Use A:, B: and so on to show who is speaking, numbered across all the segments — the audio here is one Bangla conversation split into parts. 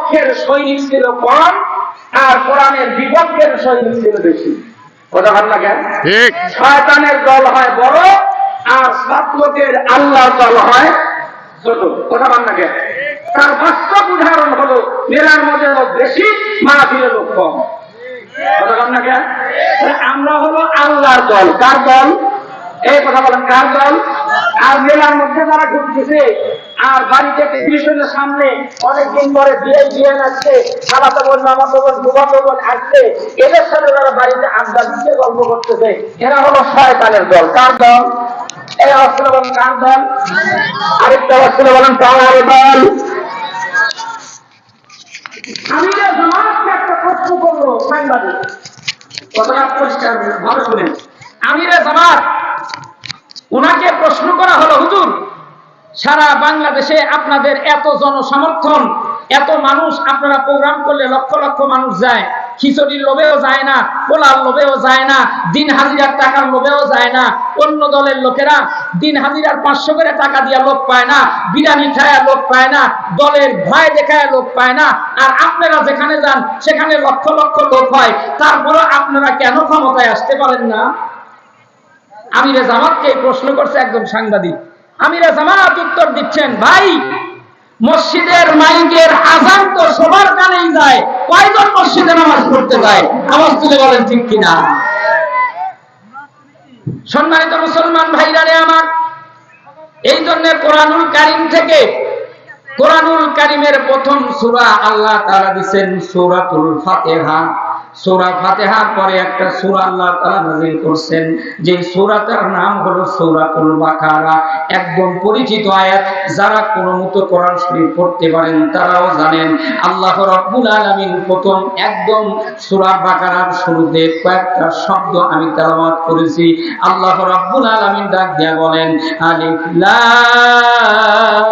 A: পক্ষের সৈনিক ছিল কম আর কোরআনের বিপক্ষের সৈনিক ছিল বেশি। কথা ভালো লাগে?
B: ঠিক।
A: শয়তানের দল হয় বড় আর সৎলোকের আল্লাহর দল হয় ছোট। কথা ভালো লাগে? তার বাস্তব উদাহরণ হলো মেলার মধ্যে লোক বেশি, মাহফিলে লোক কম। কথা ভালো লাগে? আমরা হলো আল্লাহর দল। কার দল? এই কথা বলেন, কার দল? আর মেলার মধ্যে যারা ঘুরতেছে আর বাড়িতে টেলিভিশনের সামনে অনেকদিন পরে বিয়ে আসছে, খালাতো বোন, মামাতো বোন, ফুফাতো বোন আসছে, এদের সাথে যারা বাড়িতে আড্ডা দিচ্ছে, গল্প করতেছে, এরা হলো শয়তানের দল। কার দল? এই অবস্থা বলেন, কার দল? আরেকটা অবস্থা বলেন, কার দল? আমি যে জামাতকে একটা প্রশ্ন করলো সাংবাদিক, কথাটা পরিষ্কার ভাবে শুনেন। আমিরে জামাত, উনাকে প্রশ্ন করা হলো, হুজুর সারা বাংলাদেশে আপনাদের এত জনসমর্থন, এত মানুষ, আপনারা প্রোগ্রাম করলে লক্ষ লক্ষ মানুষ যায়, খিচুড়ির লোভেও যায় না, পোলার লোভেও যায় না, দিন হাজিরার টাকার লোভেও যায় না। অন্য দলের লোকেরা দিন হাজিরার 500 করে টাকা দিয়া লোক পায় না, বিরিয়ানি খায়া লোক পায় না, দলের ভয় দেখায় লোক পায় না। আর আপনারা যেখানে যান সেখানে লক্ষ লক্ষ লোক হয়, তারপরে আপনারা কেন ক্ষমতায় আসতে পারেন না? আমিরে জামাতকে প্রশ্ন করছে একজন সাংবাদিক। আমিরে জামাত উত্তর দিচ্ছেন, ভাই মসজিদের মাইকের আযান তো সবার কানেই যায়, কয়জন মসজিদে নামাজ পড়তে যায়? আওয়াজ তুলে বলেন ঠিক কিনা। সম্মানিত মুসলমান ভাইরা রে আমার, এই জন্য কোরআনুল কারীম থেকে, কোরআনুল কারীমের প্রথম সূরা আল্লাহ তাআলা দিবেন সূরাতুল ফাতিহা। সূরা ফাতিহার পরে একটা সূরা আল্লাহ তাআলা নাযিল করেছেন, যে সূরাটার নাম হলো সূরাতুল বাকারা। একদম পরিচিত আয়াত, যারা কোনো মতো কোরআন শরীফ পড়তে পারেন তারাও জানেন। আল্লাহ রাব্বুল আলামিন প্রথম একদম সূরা বাকারার শুরুতে কয়েকটা শব্দ আমি তেলাওয়াত করেছি। আল্লাহ রাব্বুল আলামিন ডাক দিয়া বলেন, আলিফ লাম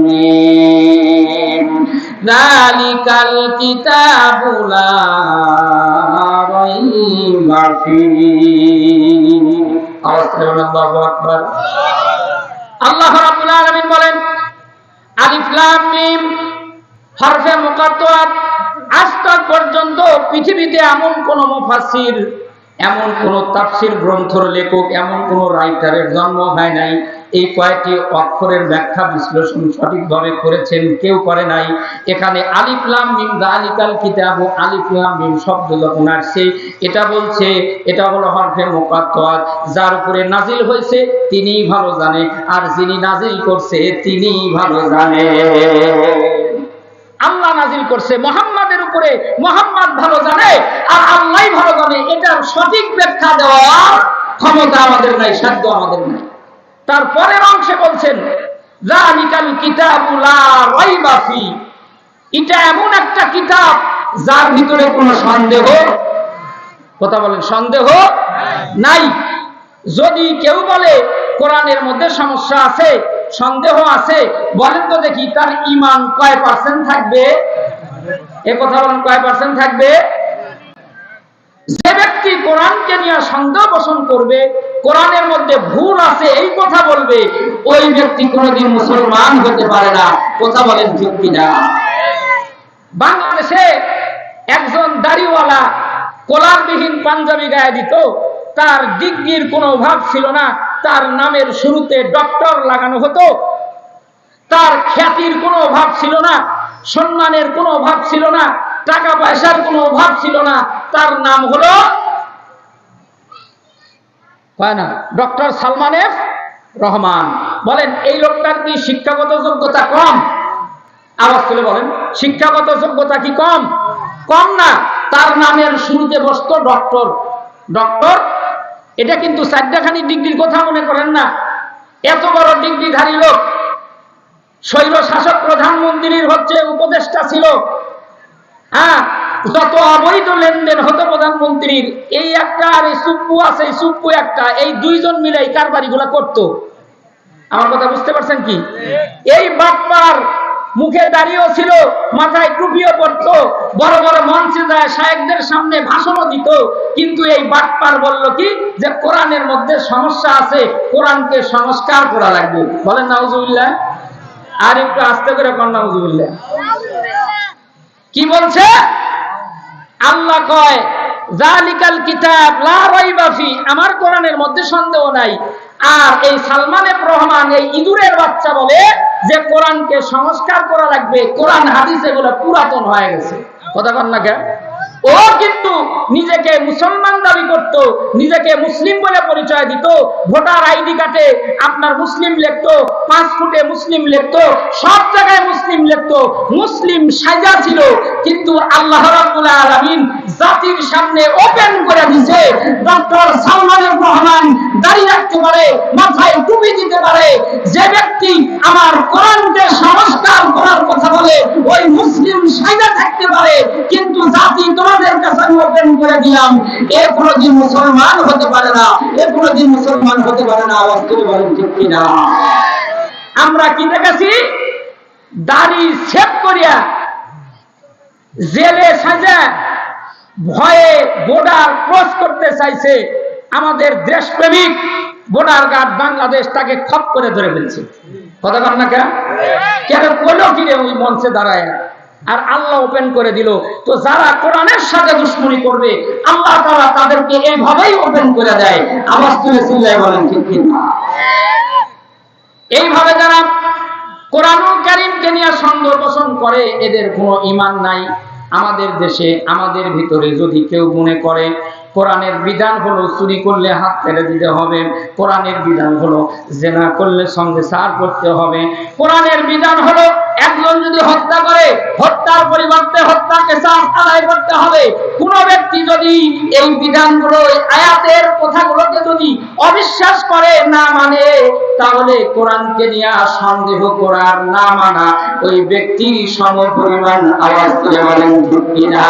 A: মিম যালিকাল কিতাবু লা রাইবা ফীহি। আল্লাহু আকবার। আল্লাহ রাব্বুল আলামিন বলেন, আলিফ লাম মিম হরফে মুকাত্তাত। আজ তক পর্যন্ত পৃথিবীতে এমন কোন মুফাসসির, এমন কোন তাফসীর গ্রন্থের লেখক, এমন কোন রাইটারের জন্ম হয় নাই এই কয়েকটি অক্ষরের ব্যাখ্যা বিশ্লেষণ সঠিকভাবে করেছেন, কেউ করে নাই। এখানে আলিফ লাম মিম যালিকাল কিতাবু, আলিফ লাম মিম শব্দ যখন আসছে, এটা বলছে এটা হলো হরফে মুকাত্তাত, যার উপরে নাজিল হয়েছে তিনিই ভালো জানে, আর যিনি নাজিল করছে তিনিই ভালো জানে। আল্লাহ নাজিল করছে মুহাম্মাদের উপরে, মুহাম্মদ ভালো জানে আর আল্লাহই ভালো জানে। এটার সঠিক ব্যাখ্যা দেওয়ার ক্ষমতা আমাদের নাই, সাধ্য আমাদের নাই। তারপরের অংশে বলছেন, যালিকাল কিতাবু লা রাইবা ফি, এটা এমন একটা কিতাব যার ভিতরে কোনো সন্দেহ, কথা বলেন, সন্দেহ নাই। যদি কেউ বলে কোরআনের মধ্যে সমস্যা আছে, সন্দেহ আছে, বলেন তো দেখি তার ঈমান কয় পার্সেন্ট থাকবে? এ কথা বলেন, কয় পার্সেন্ট থাকবে? যে ব্যক্তি কোরআনকে নিয়ে সন্দেহ পোষণ করবে, কোরআনের মধ্যে ভুল আছে এই কথা বলবে, ওই ব্যক্তি কোনোদিন মুসলমান হতে পারে না। কথা বলেন ঠিক কিনা। বাংলাদেশে একজন দাড়িওয়ালা কলারবিহীন পাঞ্জাবি গায়ে দিত, তার ডিগ্রির কোনো অভাব ছিল না, তার নামের শুরুতে ডক্টর লাগানো হতো, তার খ্যাতির কোনো অভাব ছিল না, সম্মানের কোনো অভাব ছিল না, টাকা পয়সার কোনো অভাব ছিল না, তার নাম হলো ডক্টর সালমান এফ রহমান। বলেন এই লোকটার কি শিক্ষাগত যোগ্যতা কম? আওয়াজ তুলে বলেন, শিক্ষাগত যোগ্যতা কি কম? কম না। তার নামের শুরুতে বসতো ডক্টর। ডক্টর এটা কিন্তু 4খানি ডিগ্রির কথা মনে করেন না। এত বড় ডিগ্রিধারী লোক, স্বৈর শাসক প্রধানমন্ত্রীর হচ্ছে উপদেষ্টা ছিল। হ্যাঁ, যত অবৈধ লেনদেন হতো প্রধানমন্ত্রীর, এই একটা আর এই সুপ্পু আছে, এই সুপ্পু একটা, এই দুইজন মিলে এই কারবারিগুলা করতো। আমার কথা বুঝতে পারছেন কি? এই বাপ্পার মুখে দাঁড়িয়েও ছিল, মাথায় টুপিও পরতো, বড় বড় মঞ্চে যায় শায়েখদের সামনে ভাষণও দিত। কিন্তু এই বাপ্পার বলল কি, যে কোরআনের মধ্যে সমস্যা আছে, কোরআনকে সংস্কার করা লাগবে। বলেন নাউজুবিল্লাহ। আর একটু আস্তে করে কন্যা হুজুবিল্লাহ। কি বলছে আল্লাহ? কয় জালিকাল কিতাব লা রাইবা ফি, আমার কোরআনের মধ্যে সন্দেহ নাই। আর এই সালমান এফ রহমান এই ইঁদুরের বাচ্চা বলে যে কোরআনকে সংস্কার করা লাগবে, কোরআন হাদিস এগুলো পুরাতন হয়ে গেছে। কথা বল না কেন? ও কিন্তু নিজেকে মুসলমান দাবি করত, নিজেকে মুসলিম বলে পরিচয় দিত, ভোটার আইডি কার্ডে আপনার মুসলিম লিখতো, পাসপোর্টে মুসলিম লিখতো, সব জায়গায় মুসলিম লিখতো, মুসলিম সাজা ছিল। কিন্তু আল্লাহ রাব্বুল আলামিন জাতির সামনে ওপেন করে দিয়েছে, ডক্টর সালমান এফ রহমান দাড়ি রাখতে পারে, মাথায় টুপি দিতে পারে, যে ব্যক্তি আমার কোরআনকে সংস্কার করার কথা বলে ওই মুসলিম সাজা থাকতে পারে, কিন্তু জাতি তোমাদের কাছে ওপেন করে দিলাম, এ কোনদিন মুসলমান হতে পারে না, এ কোনদিন মুসলমান হতে পারে না। আওয়াজ করে বলেন ঠিক কিনা? আমরা কি দেখেছি? দাড়ি শেভ করিয়া জেলে সাজা ভয়ে বর্ডার ক্রস করতে চাইছে আমাদের দেশপ্রেমিক বর্ডার গার্ড বাংলাদেশ, তাকে খপ করে ধরে ফেলছে। কথা বল না কেন? কেন বলো কি রে ওই মঞ্চে দাঁড়ায়? আর আল্লাহ ওপেন করে দিল। তো যারা কোরআনের সাথে দুশমনি করবে আল্লাহ তাআলা তাদেরকে এইভাবেই ওপেন করে দেয়। আওয়াজ তুলে চিল্লায় বলেন ঠিক কিনা? এইভাবে যারা কোরআনুল কারীমকে নিয়ে সন্দেহ পোষণ করে এদের কোনো ঈমান নাই। আমাদের দেশে আমাদের ভিতরে যদি কেউ মনে করে কোরআনের বিধান হলো চুরি করলে হাত কেটে দিতে হবে, কোরআনের বিধান হলো জিনা করলে সঙ্গে সার করতে হবে, কোরআনের বিধান হলো একজন যদি হত্যা করে হত্যার পরিবর্তে হত্যা কিসাস আদায় করতে হবে, কোন ব্যক্তি যদি এই বিধানগুলো আয়াতের কথাগুলোকে যদি অবিশ্বাস করে না মানে, তাহলে কোরআনকে নিয়ে সন্দেহ করার না মানা ওই ব্যক্তির সমপরিমাণ। আওয়াজ করে বলেন ঠিক কিনা?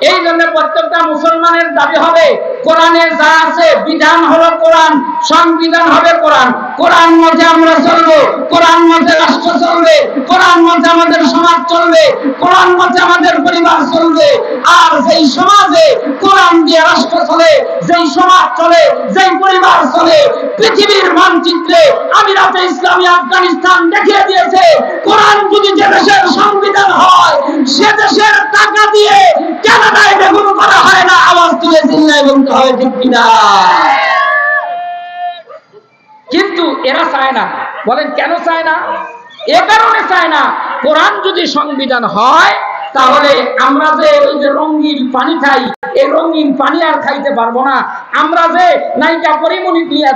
A: এই জন্য প্রত্যেকটা মুসলমানের দাবি হবে কোরআনে যা আছে বিধান হলো কোরআন, সংবিধান হবে কোরআন, কোরআন মতে আমরা চলবো, কোরআন মতে রাষ্ট্র চলবে, কোরআন মতে আমাদের সমাজ চলবে, কোরআন মতে আমাদের পরিবার চলবে। আর যেই সমাজে কোরআন দিয়ে রাষ্ট্র চলে, যেই সমাজ চলে, যেই পরিবার চলে, পৃথিবীর মানচিত্রে আমিরাতে ইসলামী আফগানিস্তান দেখিয়ে দিয়েছে কোরআন যদি যে দেশের সংবিধান হয় সে দেশের টাকা দিয়ে কানাডায় বেগুন করা হয় না। আওয়াজ তুলে চিল্লায় বলতে হয় ঠিক কিনা? কিন্তু এরা চায় না। বলেন কেন চায় না? এ কারণে চায় না, কোরআন যদি সংবিধান হয় তাহলে আমরা যে ওই যে রঙিন পানি খাই, এই রঙিন পানি আর খাইতে পারবো না। আমরা যে নায়িকা পরিমণি নিয়ে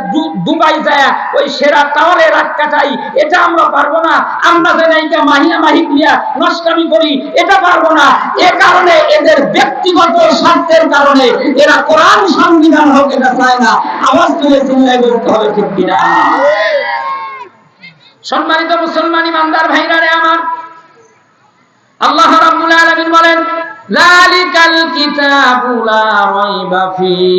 A: দুবাই যায় ওই সেরা টাওয়ারে রাত কাটাই, এটা আমরা পারবো না। আমরা যে নায়িকা মাহিয়া মাহিক নিয়ে নষ্টামি করি, এটা পারবো না। এ কারণে এদের ব্যক্তিগত স্বার্থের কারণে এরা কোরআন সংবিধান হোক এটা চায় না। আওয়াজ তুলে চিল্লায় বলতে হবে ঠিক কিনা? সম্মানিত মুসলমান ইমানদার ভাইরা রে আমার, আল্লাহ রাব্বুল আলামিন বলেন যালিকাল কিতাবু লা রাইবা ফিহি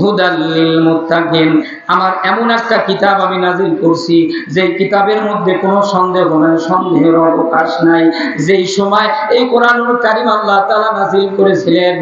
A: হুদাল লিল মুত্তাকিন, আমার এমন একটা কিতাব আমি নাজিল করছি যে কিতাবের মধ্যে কোনো সন্দেহ নাই, সন্দেহের অবকাশ নাই। যেই সময় এই কোরআনুল কারীম আল্লাহ তাআলা নাজিল করেছিলেন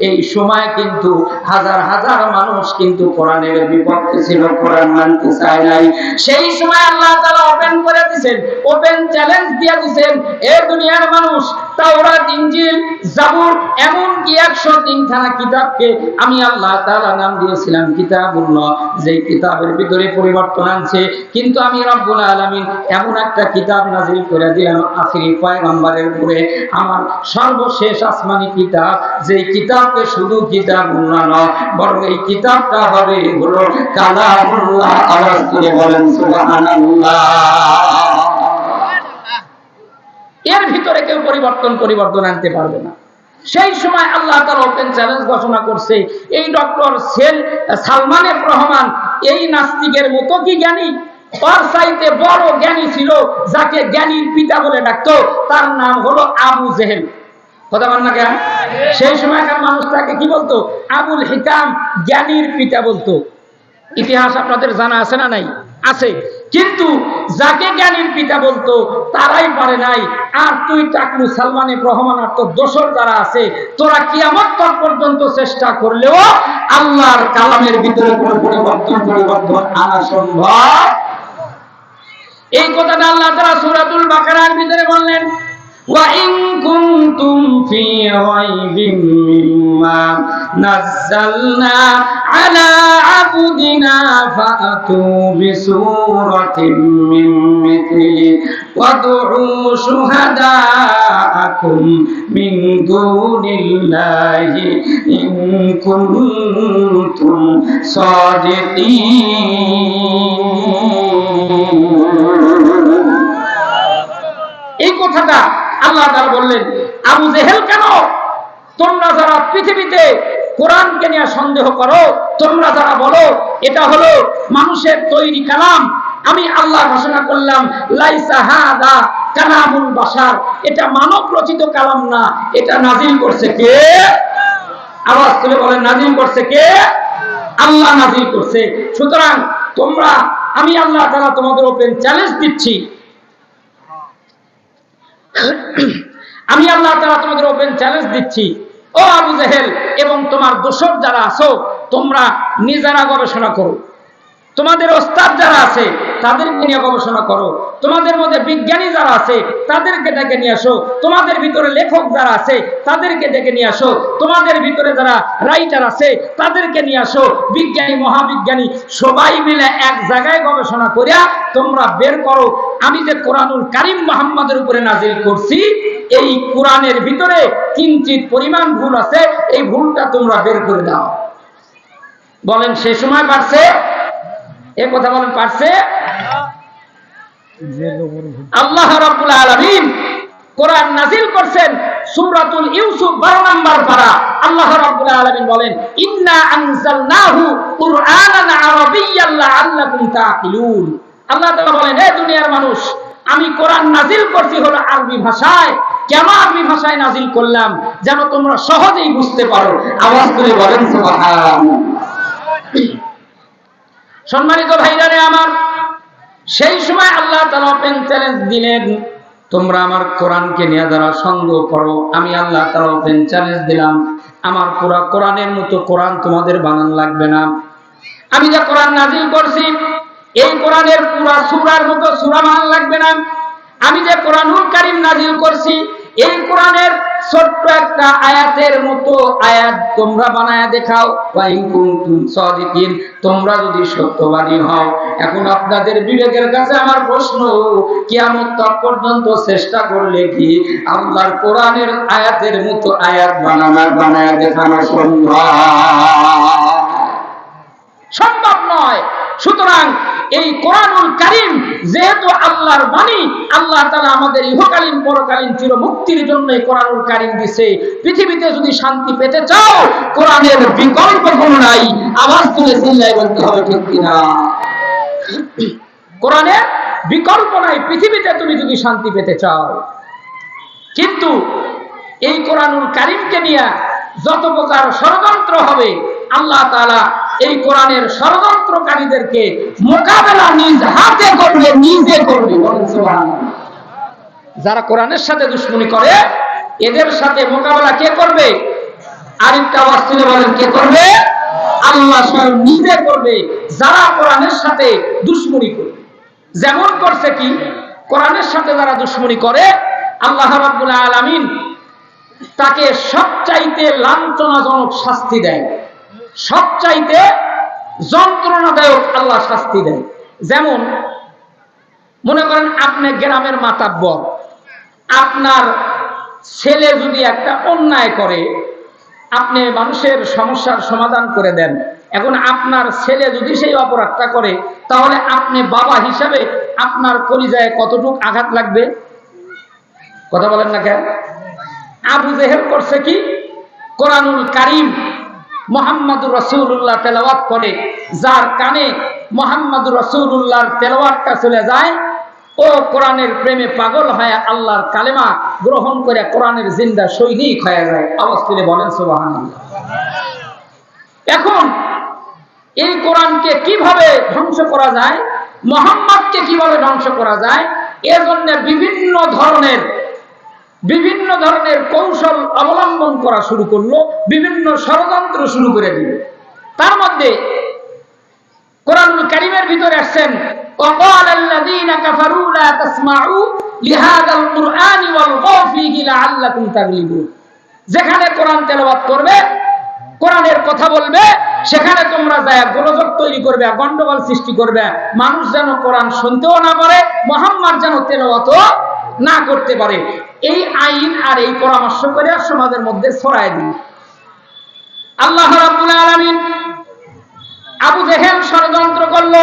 A: এই সময় কিন্তু হাজার হাজার মানুষ কিন্তু কোরআনের বিপক্ষে ছিল, কোরআন মানতে চায় নাই। সেই সময় আল্লাহ তাআলা ওপেন করে দিয়েছেন, ওপেন চ্যালেঞ্জ দিয়ে দিয়েছেন, এ দুনিয়ার মানুষ তাওরাত, ইনজিল, জাবুর এমন কি 103 খানা কিতাবকে আমি আল্লাহ তাআলা নাম দিয়েছিলাম কিতাবুল্লাহ, যে কিতাবের ভিতরে পরিবর্তন আনছে। কিন্তু আমি রব্বুল আলামিন এমন একটা কিতাব নাজিল করে দিলাম আখিরি পয়গম্বরের উপরে, আমার সর্বশেষ আসমানি কিতাব, যে কিতাবকে শুধু কিতাবুল্লাহ নয় বরং এই কিতাবটা হবে হলো কালামুল্লাহ। আওয়াজ করে বলেন সুবহানাল্লাহ। এর ভিতরে কেউ পরিবর্তন আনতে পারবে না। সেই সময় আল্লাহ তাআলা ওপেন চ্যালেঞ্জ ঘোষণা করছে, এই ডক্টর সালমান এফ রহমান এই নাস্তিকের মতো কি জ্ঞানী? ওর চাইতে বড় জ্ঞানী ছিল যাকে জ্ঞানীর পিতা বলে ডাকতো, তার নাম হলো আবু জেহেল। কথা বল না কেন? সেই সময়কার মানুষ তাকে কি বলতো? আবুল হিকাম, জ্ঞানীর পিতা বলতো। ইতিহাস আপনাদের জানা আছে না নাই? আছে। কিন্তু যাকে জ্ঞানীর পিতা বলতো তারাই পারে নাই। আর তুই টাকলু সালমান এফ রহমান আর তোর দোসর যারা আছে, তোরা কিয়ামত পর্যন্ত চেষ্টা করলেও আল্লাহর কালামের ভিতরে কোনো পরিবর্তন আনা সম্ভব। এই কথাটা আল্লাহ তাআলা সূরাতুল বাকারার ভিতরে বললেন, وَإِن كُنتُمْ فِي رَيْبٍ مِّمَّا نَزَّلْنَا عَلَى عَبْدِنَا فَأْتُوا بِسُورَةٍ مِّن مِّثْلِهِ وَادْعُوا شُهَدَاءَكُم مِّن دُونِ اللَّهِ إِن كُنتُمْ صَادِقِينَ। এই কথাটা আল্লাহ তাআলা বললেন, আবু জেহেল কেন, তোমরা যারা পৃথিবীতে কোরআনকে নিয়ে সন্দেহ করো, তোমরা যারা বলো এটা হলো মানুষের তৈরি কালাম, আমি আল্লাহ ঘোষণা করলাম লাইসা হাদা কালামুল বাশার, এটা মানব রচিত কালাম না, এটা নাজিল করছে কে? আওয়াজ তুলে বলেন, নাজিল করছে কে? আল্লাহ নাজিল করছে। সুতরাং তোমরা, আমি আল্লাহ তাআলা তোমাদের ওপেন চ্যালেঞ্জ দিচ্ছি, আমি আল্লাহ তাআলা তোমাদের ওপেন চ্যালেঞ্জ দিচ্ছি, ও আবু জেহেল এবং তোমার দোসর যারা আছো, তোমরা নিজেরা গবেষণা করো, তোমাদের ওস্তাদ যারা আছে তাদেরকে নিয়ে গবেষণা করো, তোমাদের মধ্যে বিজ্ঞানী যারা আছে তাদেরকে ডেকে নিয়ে আসো, তোমাদের ভিতরে লেখক যারা আছে তাদেরকে ডেকে নিয়ে আসো, তোমাদের ভিতরে যারা রাইটার আছে তাদেরকে নিয়ে আসো, বিজ্ঞানী মহাবিজ্ঞানী সবাই মিলে এক জায়গায় গবেষণা করিয়া তোমরা বের করো আমি যে কোরআনুল কারীম মুহাম্মাদের উপরে নাজিল করছি, এই কোরআনের ভিতরে কিঞ্চিত পরিমাণ ভুল আছে, এই ভুলটা তোমরা বের করে দাও। বলেন সে সময় পারছে? এই কথা বলেন, পারছে? আল্লাহ রাব্বুল আলামিন কোরআন নাযিল করছেন সূরাতুল ইউসুফ 12 নম্বর পারা। আল্লাহ রাব্বুল আলামিন বলেন, ইন্না আনজালনাহু কুরআনান আরাবিয়্যান লাআল্লাকুম তাআকিলুন। আল্লাহ তাআলা বলেন, হে দুনিয়ার মানুষ, আমি কোরআন নাযিল করছি হলো আরবি ভাষায়। কেন আরবি ভাষায় নাযিল করলাম? যেন তোমরা সহজেই বুঝতে পারো। আওয়াজ করে বলেন সুবহানাল্লাহ। সম্মানিত ভাইরারে আমার, সেই সময় আল্লাহ তাআলা ওপেন চ্যালেঞ্জ দিলেন, তোমরা আমার কোরআনকে নিয়ে যারা সন্দেহ করো, আমি আল্লাহ তাআলা ওপেন চ্যালেঞ্জ দিলাম, আমার পুরা কোরআনের মতো কোরআন তোমাদের বানান লাগবে না। আমি যে কোরআন নাযিল করছি এই কোরআনের পুরা সূরার মতো সূরা বানান লাগবে না। আমি যে কোরআনুল কারীম নাযিল করছি এই কোরআনের ছোট্ট একটা আয়াতের মতো আয়াত তোমরা বানায়া দেখাও। ওয়া ইন কুনতুম সাদিকিন, তোমরা যদি সত্যবাদী হও। এখন আপনাদের বিবেকের কাছে আমার প্রশ্ন, কিয়ামত তক পর্যন্ত চেষ্টা করলে কি আল্লাহর কোরআনের আয়াতের মতো আয়াত বানায়া দেখানো সম্ভব নয়। সুতরাং এই কোরআনুল কারীম যেহেতু আল্লাহর বাণী, আল্লাহ তাআলা আমাদের ইহকালীন পরকালীন চিরমুক্তির জন্য এই কোরআনুল কারীম দিয়েছে। পৃথিবীতে যদি শান্তি পেতে চাও, কোরআনের বিকল্প কোনো নাই। আওয়াজ তুলে চিল্লায় বলতে হবে, ঠিক কিনা? কোরআনের বিকল্প নাই পৃথিবীতে তুমি যদি শান্তি পেতে চাও। কিন্তু এই কোরআনুল কারীমকে নিয়ে যত প্রকার ষড়যন্ত্র হবে, আল্লাহ তাআলা এই কোরআনের ষড়যন্ত্রকারীদেরকে মোকাবেলা নিজ হাতে করবে, নিজে করবে। যারা কোরআনের সাথে দুশমনি করে, এদের সাথে মোকাবেলা কে করবে? আরেকটা আওয়াজ তুলে বলেন, কে করবে? আল্লাহ স্বয়ং নিজে করবে। যারা কোরআনের সাথে দুশমনি করবে, যেমন করছে কি, কোরআনের সাথে যারা দুশমনি করে, আল্লাহ রাব্বুল আলামিন তাকে সবচাইতে লাঞ্ছনাজনক শাস্তি দেয়, সবচাইতে যন্ত্রণাদায়ক আল্লাহ শাস্তি দেয়। যেমন মনে করেন আপনি গ্রামের মাতাব্বর, আপনার ছেলে যদি একটা অন্যায় করে, আপনি মানুষের সমস্যার সমাধান করে দেন। এখন আপনার ছেলে যদি সেই অপরাধটা করে, তাহলে আপনি বাবা হিসাবে আপনার কলিজায় কতটুকু আঘাত লাগবে? কথা বলেন না কেন? আবু জেহেল করছে কি, কোরআনুল কারীম মুহাম্মদুর রাসূলুল্লাহ তেলাওয়াত করে, যার কানে মুহাম্মদুর রাসূলুল্লাহর তেলাওয়াতটা চলে যায়, ও কোরআনের প্রেমে পাগল হয়ে আল্লাহর কালেমা গ্রহণ করে কোরআনের জিন্দা সৈনিক হয়ে যায়। আওয়াজ তুলে বলেন সুবহানাল্লাহ। এখন এই কোরআনকে কিভাবে ধ্বংস করা যায়, মুহাম্মদকে কিভাবে ধ্বংস করা যায়, এর জন্য বিভিন্ন ধরনের কৌশল অবলম্বন করা শুরু করলো, বিভিন্ন ষড়যন্ত্র শুরু করে দিল। তার মধ্যে কোরআনুল কারীমের ভিতরে আসছেন وقال الذين كفروا لا تسمعوا لهذا القرآن والغوا فيه لعلكم تغلبون। যেখানে কোরআন তেলাওয়াত করবে, কোরআনের কথা বলবে, সেখানে তোমরা যায় গোলযোগ তৈরি করবে, গন্ডগোল সৃষ্টি করবে, মানুষ যেন কোরআন শুনতেও না পারে, মুহাম্মদ যেন তেলাওয়াতও না করতে পারে। এই আইন আর এই পরামর্শ করে সমাজের মধ্যে ছড়ায় দিন। আল্লাহ রাব্বুল আলামিন আবু জেহেল ষড়যন্ত্র করলো,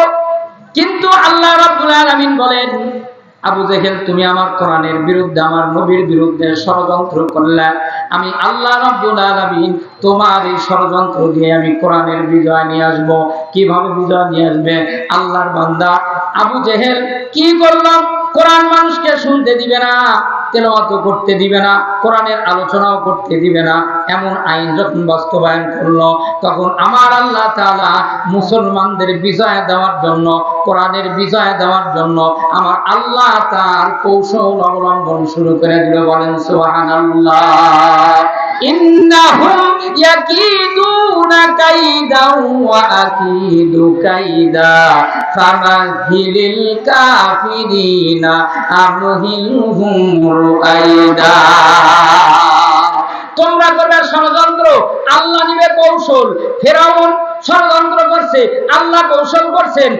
A: কিন্তু আল্লাহ রাব্বুল আলামিন বলেন, আবু জেহেল তুমি আমার কোরআনের বিরুদ্ধে, আমার নবীর বিরুদ্ধে ষড়যন্ত্র করলে, আমি আল্লাহ রাব্বুল আলামিন তোমার এই ষড়যন্ত্র দিয়ে আমি কোরআনের বিজয় নিয়ে আসবো। কিভাবে বিজয় নিয়ে আসবে? আল্লাহর বান্দা আবু জেহেল কি করলো? কোরআন মানুষকে শুনতে দিবে না, তেলাওয়াত করতে দিবে না, কোরআনের আলোচনাও করতে দিবে না, এমন আইন যখন বাস্তবায়ন করলো, তখন আমার আল্লাহ তাআলা মুসলমানদের বিজয় দেওয়ার জন্য, কোরআনের বিজয় দেওয়ার জন্য আমার আল্লাহ তার কৌশল অবলম্বন শুরু করে দিল। বলেন সুবহানাল্লাহ। ইন্নাহুম ইয়াকিদুনা কাইদাও ওয়া আকিদু কাইদা ফামাহিলিল কাফিরিনা আমহিলহুম রুআইদা। তোমরা করবে ষড়যন্ত্র, আল্লাহ নিবে কৌশল। ফিরআউন ষড়যন্ত্র করছে, আল্লাহ কৌশল করছেন।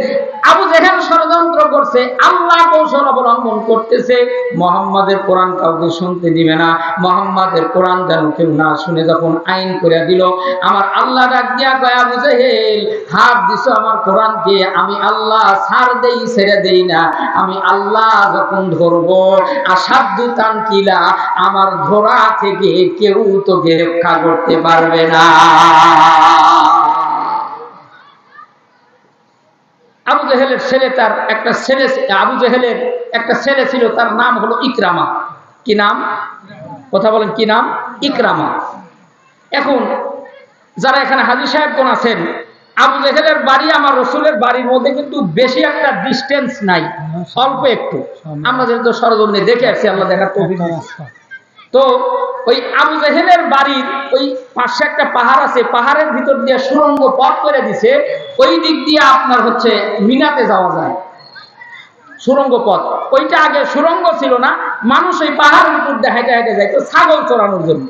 A: আবু জেহেল ষড়যন্ত্র করছে, আল্লাহ কৌশল অবলম্বন করতেছে। মুহাম্মাদের কোরআন কাউকে শুনতে দিবে না, মুহাম্মাদের কোরআন যেন কেউ না শুনে যখন আইন করে দিল, আমার আল্লাহ ডাক দিয়া কয়, আবু জেহেল হাত দিছো আমার কোরআনকে, আমি আল্লাহ ছাড় দেই, ছেড়ে দেই না। আমি আল্লাহ যখন ধরবো, আসাদু তানকিলা, আমার ধরা থেকে কেউ তোকে রক্ষা করতে পারবে না। আবু জেহেলের ছেলে, তার একটা ছেলে, আবু জেহেলের একটা ছেলে ছিল, তার নাম হলো ইকরামা। কি নাম? কথা বলেন, কি নাম? ইকরামা। এখন যারা এখানে হাজী সাহেবগণ আছেন, আবু জেহেলের বাড়ি আমার রসুলের বাড়ির মধ্যে কিন্তু বেশি একটা ডিস্টেন্স নাই, অল্প একটু। আমরা যেহেতু সরজমিনে দেখে আসছি, আল্লাহ দেখার তৌফিক। তো ওই আবু জেহেলের বাড়ির ওই পাশে একটা পাহাড় আছে, পাহাড়ের ভিতর দিয়ে সুড়ঙ্গ পথ করে দিছে, ওই দিক দিয়ে আপনার হচ্ছে মিনাতে যাওয়া যায়, সুড়ঙ্গ পথ। ওইটা আগে সুড়ঙ্গ ছিল না, মানুষ ওই পাহাড়ের উপর দিয়ে হেঁটে হেঁটে যাইতো ছাগল চড়ানোর জন্য।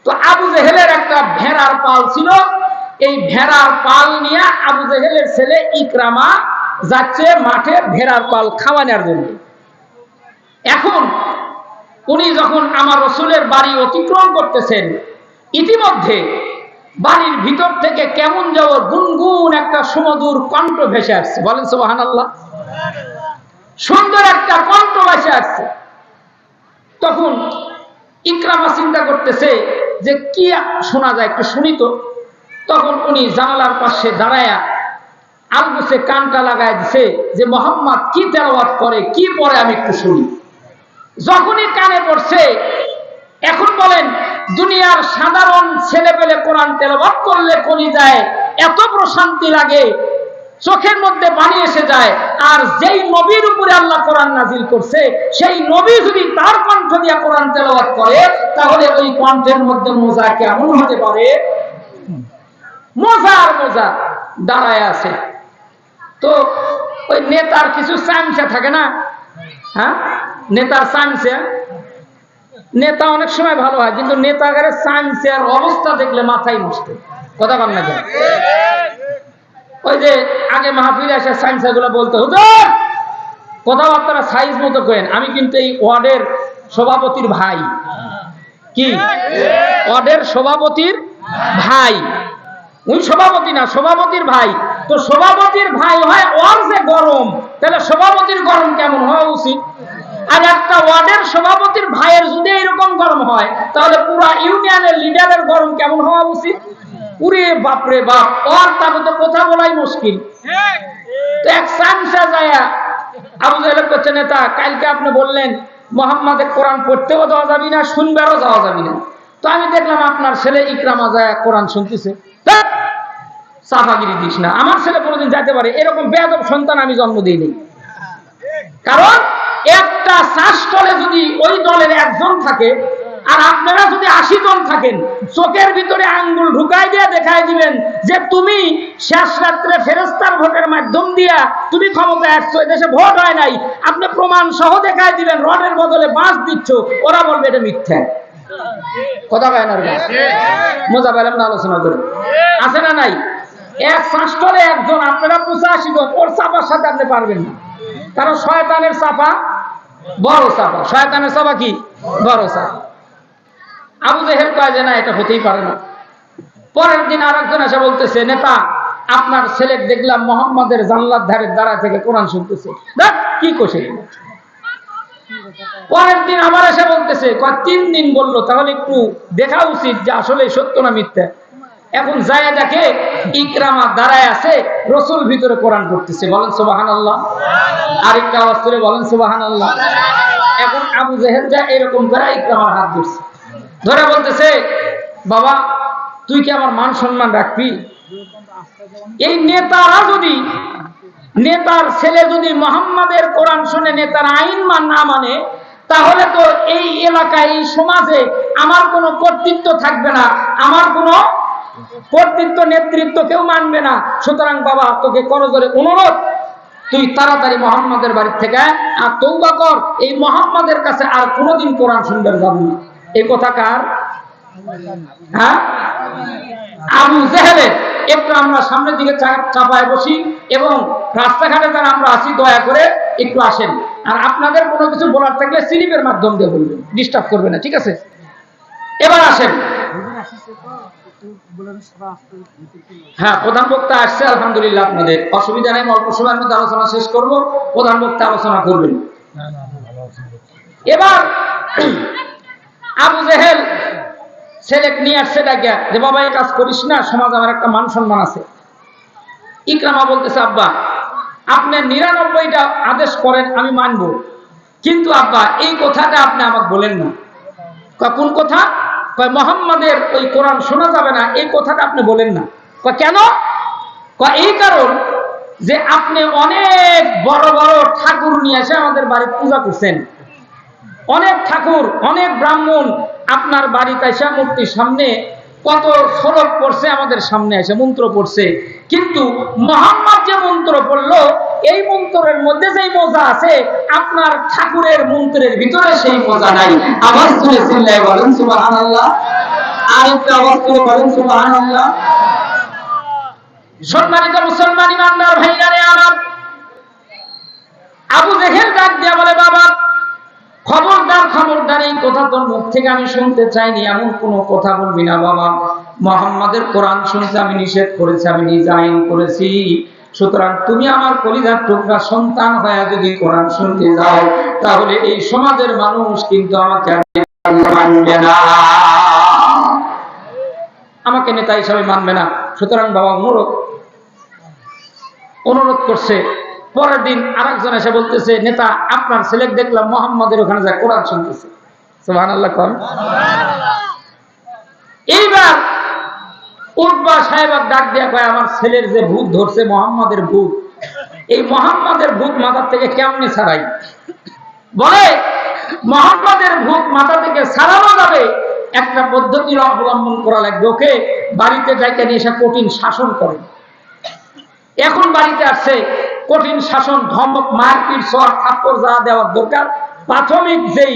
A: তো আবু জেহেলের একটা ভেড়ার পাল ছিল, এই ভেড়ার পাল নিয়ে আবু জেহেলের ছেলে ইকরামা যাচ্ছে মাঠে ভেড়ার পাল খাওয়ানোর জন্য। এখন উনি যখন আমার রসুলের বাড়ি অতিক্রম করতেছেন, ইতিমধ্যে বাড়ির ভিতর থেকে কেমন যাও গুনগুন একটা সুমধুর কণ্ঠ ভেসে আসছে। বলেন সুবহানাল্লাহ। সুন্দর একটা কণ্ঠ ভেসে আসছে। তখন ইকরামা চিন্তা করতেছে যে কি শোনা যায়, একটু শুনি তো। তখন উনি জানালার পাশে দাঁড়ায়া আলগুছে কানটা লাগায় দিছে যে মুহাম্মদ কি তেলাওয়াত করে, কি পড়ে, আমি একটু শুনি। যখনই কানে পড়ছে, এখন বলেন দুনিয়ার সাধারণ ছেলে পেলে কোরআন তেলাওয়াত করলে কলিজায় এত প্রশান্তি লাগে, চোখের মধ্যে পানি এসে যায়। আর যেই নবীর উপরে আল্লাহ কোরআন নাজিল করছে, সেই নবী যদি তার কণ্ঠ দিয়ে কোরআন তেলাওয়াত করে, তাহলে ওই কণ্ঠের মধ্যে মজা কেমন হতে পারে? মজা আর মজা দাঁড়ায় আছে। তো ওই নেতার কিছু চামচা থাকে না, হ্যাঁ, নেতার চামচা, নেতা অনেক সময় ভালো হয়, কিন্তু নেতাগারের চামচার অবস্থা দেখলে মাথায় নষ্ট। কথা বল না? ওই যে আগে মাহফিলে এসে চামচা গুলো বলতে হতো, কথাবার্তা সাইজ মতো করেন, আমি কিন্তু এই ওয়ার্ডের সভাপতির ভাই। কি ওয়ার্ডের সভাপতির ভাই? ওই সভাপতি না, সভাপতির ভাই। তো সভাপতির ভাই হয় ওর যে গরম, তাহলে সভাপতির গরম কেমন হওয়া উচিত? আর একটা ওয়ার্ডের সভাপতির ভাইয়ের যদি এরকম গরম হয়, তাহলে পুরা ইউনিয়নের লিডারের গরম কেমন হওয়া উচিত? উরে বাপরে বাপ, ওর তাকে তো কথা বলাই মুশকিল। তো এক চামচা যায়া আবু জেহেল করছে, নেতা কালকে আপনি বললেন মুহাম্মাদের কোরআন পড়তেও দেওয়া যাবে না, শুনবারও যাওয়া যাবে না। তো আমি দেখলাম আপনার ছেলে ইকরামা যায় কোরআন শুনতেছে। সাফাগিরি দিস না, আমার ছেলে কোনোদিন যাইতে পারে এরকম বেয়াদব সন্তান আমি জন্ম দিইনি। কারণ একটা শ্বাস দলে যদি ওই দলের একজন থাকে, আর আপনারা যদি 80 জন থাকেন, চোখের ভিতরে আঙ্গুল ঢুকাই দিয়ে দেখাই দিবেন যে তুমি শেষ রাত্রে ফেরেশতার ভোটের মাধ্যম দিয়া তুমি ক্ষমতায় আসছো, দেশে ভোট হয় নাই, আপনি প্রমাণ সহ দেখাই দিবেন রডের বদলে বাঁশ দিচ্ছ, ওরা বলবে এটা মিথ্যা। কথা কয় না? মজা পেলাম না আলোচনা করে? আছে না নাই? এক শাসলে একজন, আপনারা 85 জন, ওর চাপার সাথে আপনি পারবেন না, কারণ শয়তানের চাপা বড় চাপা। শয়তানের চাপা কি? বড় চাপা। আবু জেহেল কয় যে না, এটা হতেই পারে না। পরের দিন আরেকজন এসে বলতেছে, নেতা আপনার ছেলে দেখলাম মোহাম্মদের জানলার ধারের দ্বারা থেকে কোরআন শুনতেছে। দেখ কি কোষে। পরের দিন আবার এসে বলতেছে, 3 দিন বললো, তাহলে একটু দেখা উচিত যে আসলে সত্য না মিথ্যা। এখন যায় দেখে ইকরামা দাঁড়ায় আছে, রসুল ভিতরে কোরআন পড়তেছে। বলেন সুবহানাল্লাহ। আরেকটা আওয়াজ করে বলেন সুবহানাল্লাহ। এখন আবু জেহেল যা এরকম করে ইকরামার হাত ধরছে, ধরে বলতেছে, বাবা তুই কি আমার মান সম্মান রাখবি? এই নেতারা যদি, নেতার ছেলে যদি মোহাম্মদের কোরআন শুনে নেতার আইন না মানে, তাহলে তো এই এলাকায়, এই সমাজে আমার কোনো কর্তৃত্ব থাকবে না, আমার কোনো কর্তৃত্ব নেতৃত্ব কেউ মানবে না। সুতরাং বাবা তোকে করজোরে অনুরোধ, তুই তাড়াতাড়ি মোহাম্মদের বাড়ি থেকে আর তওবা কর, এই মোহাম্মদের কাছে আর কোনোদিন কোরআন শুনতে যাব না। এই কথা কার? হ্যাঁ, আবু জেহেলের। একটু আমরা সামনের দিকে চাপায় বসি এবং রাস্তাঘাটে যারা আমরা আসি দয়া করে একটু আসেন। আর আপনাদের কোনো কিছু বলার থাকলে স্লিপের মাধ্যম দিয়ে বলবেন, ডিস্টার্ব করবে না, ঠিক আছে? এবার আসেন। হ্যাঁ, প্রধান বক্তা আসছে, আলহামদুলিল্লাহ। আপনাদের অসুবিধা নেই, অল্প সময়ের মধ্যে আলোচনা শেষ করব, প্রধান বক্তা আলোচনা করবেন। এবার আবু জেহেল ছেলে নিয়ে আসছে ডাকিয়া যে বাবা এই কাজ করিস না, সমাজ আমার একটা মান সম্মান আছে। ইকরামা বলতেছে, আব্বা আপনি 99টা আদেশ করেন আমি মানবো, কিন্তু আব্বা এই কথাটা আপনি আমাকে বলেন না। কোন কথা? কয় মোহাম্মদের ওই কোরআন শোনা যাবে না, এই কথাটা আপনি বলেন না। কয় কেন? কয় এই কারণ যে আপনি অনেক বড় বড় ঠাকুর নিয়ে এসে আমাদের বাড়িতে পূজা করছেন, অনেক ঠাকুর, অনেক ব্রাহ্মণ আপনার বাড়িতে এসে মূর্তির সামনে কত শ্লোক পড়ছে, আমাদের সামনে এসে মন্ত্র পড়ছে, কিন্তু মোহাম্মদ যে মন্ত্র পড়লো এই মন্ত্রের মধ্যে যেই মজা আছে আপনার ঠাকুরের মন্ত্রের ভিতরে সেই মজা নাই। আওয়াজ তুলে চিল্লায় বলেন সুবহানাল্লাহ। আরেকটা আওয়াজ তুলে বলেন সুবহানাল্লাহ। সম্মানিত মুসলমান ইমানদার ভাইরা রে আমার, আবু জেহেল ডাক দিয়া বলে, বাবা খবরদার খবরদার, এই কথা তোর মুখ থেকে আমি শুনতে চাইনি, এমন কোনো কথা বলবি না বাবা। মুহাম্মাদের কোরআন শুনতে আমি নিষেধ করেছি, আমি নিজে আইন করেছি। সুতরাং তুমি আমার কলিজার টুকরা সন্তান হয়ে যদি কোরআন শুনতে যাও, তাহলে এই সমাজের মানুষ কিন্তু আমাকে মানবে না, আমাকে নেতা হিসাবে মানবে না। সুতরাং বাবা অনুরোধ করছে। পরের দিন আরেকজন এসে বলতেছে, নেতা আপনার ছেলে দেখলাম মোহাম্মদের ওখানে যায় কোরআন শুনতেছে। সুবহানাল্লাহ কোন। এইবার উতবা সাহেব ডাক দিয়া কয়, আমার ছেলের যে ভূত ধরছে, মোহাম্মদের ভূত, এই মোহাম্মদের ভূত মাথা থেকে কেমনে ছাড়াই? বলে মোহাম্মদের ভূত মাথা থেকে ছাড়ানো যাবে, একটা পদ্ধতি অবলম্বন করা লাগবে। ওকে বাড়িতে যাইতে নিয়ে এসে কঠিন শাসন করে। এখন বাড়িতে আসছে, কঠিন শাসন, ধমক, মারপিট, সর থাপ্পড় যা দেওয়ার দরকার, প্রাথমিক যেই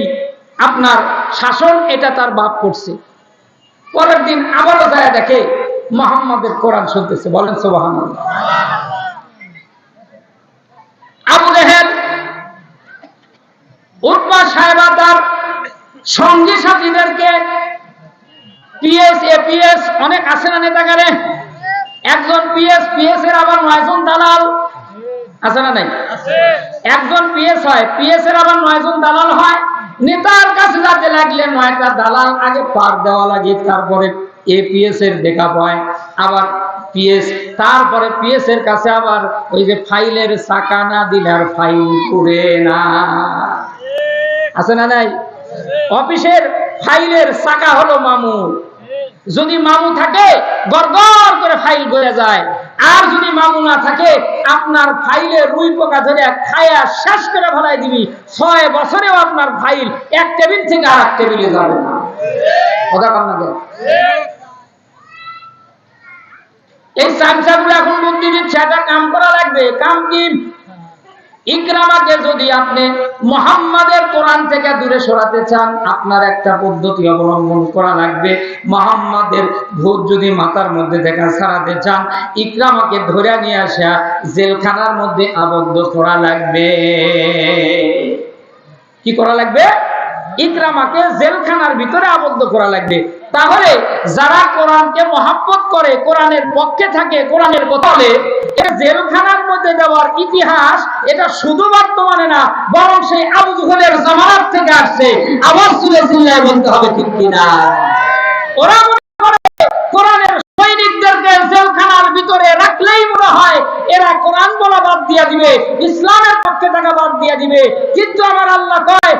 A: আপনার শাসন এটা তার বাপ করছে। পরের দিন আবারও যায় দেখে মুহাম্মদের কোরআন শুনতেছে। বলেন সুবহানাল্লাহ। আবু জেহেল, উতবা সাহেব তার সঙ্গী সাথীদেরকে, পিএস এপিএস অনেক আছে না নেতাগারে, একজন পিএস এর আবার 9 জন দালাল আছে না নাই? একজন পিএস হয়, পিএস এর আবার 9 জন দালাল হয়। নেতার কাছে যাতে লাগলে 9টা দালাল আগে পার দেওয়া লাগে, তারপরে এপিএস এর দেখা পায়, আবার পিএস, তারপরে পিএস এর কাছে আবার ওই যে ফাইলের চাকা না দিলে আর ফাইল করে না, আছে না নাই? অফিসের ফাইলের চাকা হলো মামু। যদি মামু থাকে গড়গড় করে ফাইল বয়ে যায়, আর যদি মামু না থাকে আপনার ফাইলে রুই পোকা ধরে খায়া শেষ করে ফেলাই দিবি। 6 বছরেও আপনার ফাইল এক টেবিল থেকে আর এক টেবিলে যাবে না। কথা কম না দেন। এই চামচাগুলো এখন বুদ্ধি দিচ্ছে, একটা কাম করা লাগবে। কাম কি? ইকরামাকে যদি আপনি মুহাম্মাদের কোরআন থেকে দূরে সরাতে চান, আপনার একটা পদ্ধতি অবলম্বন করা লাগবে। মুহাম্মাদের ভূত যদি মাথার মধ্যে দেখা ছাড়াতে চান, ইকরামাকে ধরে নিয়ে আসা জেলখানার মধ্যে আবদ্ধ করা লাগবে। কি করা লাগবে? ইকরামাকে জেলখানার ভিতরে আবদ্ধ করা লাগবে। তাহলে যারা কোরআনকে মহব্বত করে, কোরআনের পক্ষে থাকে, কোরআনের কথা বলে, এটা জেলখানার মধ্যে দেওয়ার ইতিহাস এটা শুধু বর্তমানে না, বরং সেই আবু জেহেলের জামানাত থেকে আসছে। আবার সুরে চিল্লায় বলতে হবে ঠিক কিনা? ওরা কোরআনের সৈনিকদেরকে জেলখানার ভিতরে রাখলেই মনে হয় এরা কোরআন বলা বাদ দিয়ে দিবে, ইসলামের পক্ষে থাকা বাদ দিয়ে দিবে। কিন্তু আমার আল্লাহ কয়,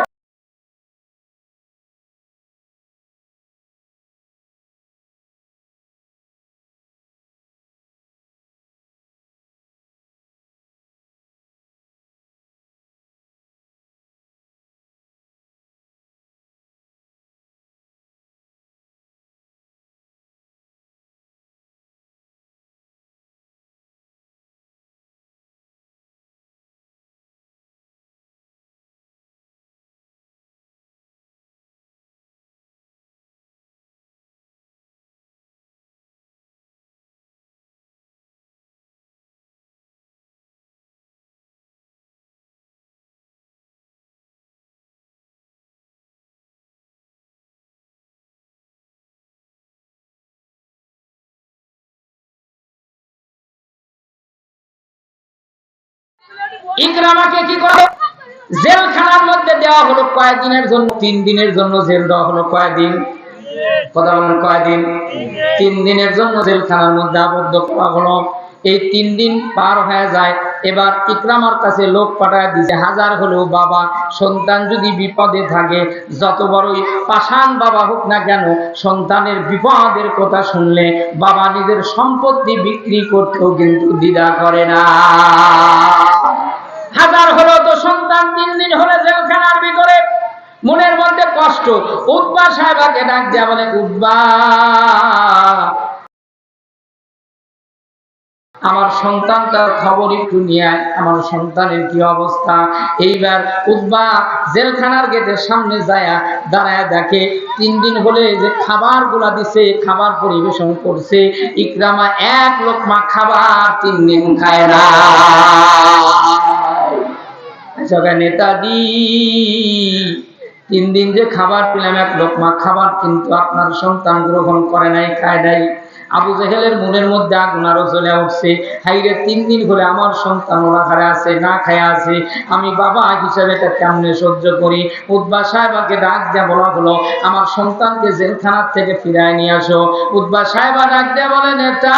A: ইকরামাকে কি করে জেলখানার মধ্যে দেওয়া হলো কয়েকদিনের জন্য? 3 দিনের জন্য জেল দেওয়া হলো। কয়েকদিন? কথা বলেন, কয়েকদিন? 3 দিনের জন্য জেলখানার মধ্যে আবদ্ধ করা হলো। এই 3 দিন পার হয়ে যায়। এবার ইকরামার কাছে লোক পাঠায় দিয়েছে। হাজার হলেও বাবা, সন্তান যদি বিপদে থাকে, যত বড়ই পাষাণ বাবা হোক না কেন, সন্তানের বিপদের কথা শুনলে বাবা নিজের সম্পত্তি বিক্রি করতেও কিন্তু দ্বিধা করে না। হাজার হলো তো সন্তান 3 দিন হলে জেলখানার ভিতরে, মনের মধ্যে কষ্ট। উতবা সাহেবাকে ডাক দেয়া বলে, উতবা, আমার সন্তানটার খবর একটু নিয়ে আয়, আমার সন্তানের কি অবস্থা। এইবার উতবা জেলখানার গেটের সামনে যায়, দাঁড়ায় দেখে 3 দিন হলে যে খাবার গুলা দিছে, খাবার পরিবেশন করছে, ইকরামা 1 লোকমা খাবার 3 দিন খায় না। নেতাজি, 3 দিন যে খাবার পেলাম, 1 লোকমা খাবার কিন্তু আপনার সন্তান গ্রহণ করে নাই, খায় নাই। আবু জেহেলের মনের মধ্যে আগুন আরো জ্বলে উঠছে। হাইরে, 3 দিন হলে আমার সন্তান অনাহারে আছে, না খায় আছে, আমি বাবা হিসেবে এটা কেমনে সহ্য করি। উতবা সাহেবাকে ডাক দেয়া বলা হলো, আমার সন্তানকে জেলখানার থেকে ফিরায় নিয়ে আসো। উতবা সাহেবা ডাক দেয়া বলে, নেতা,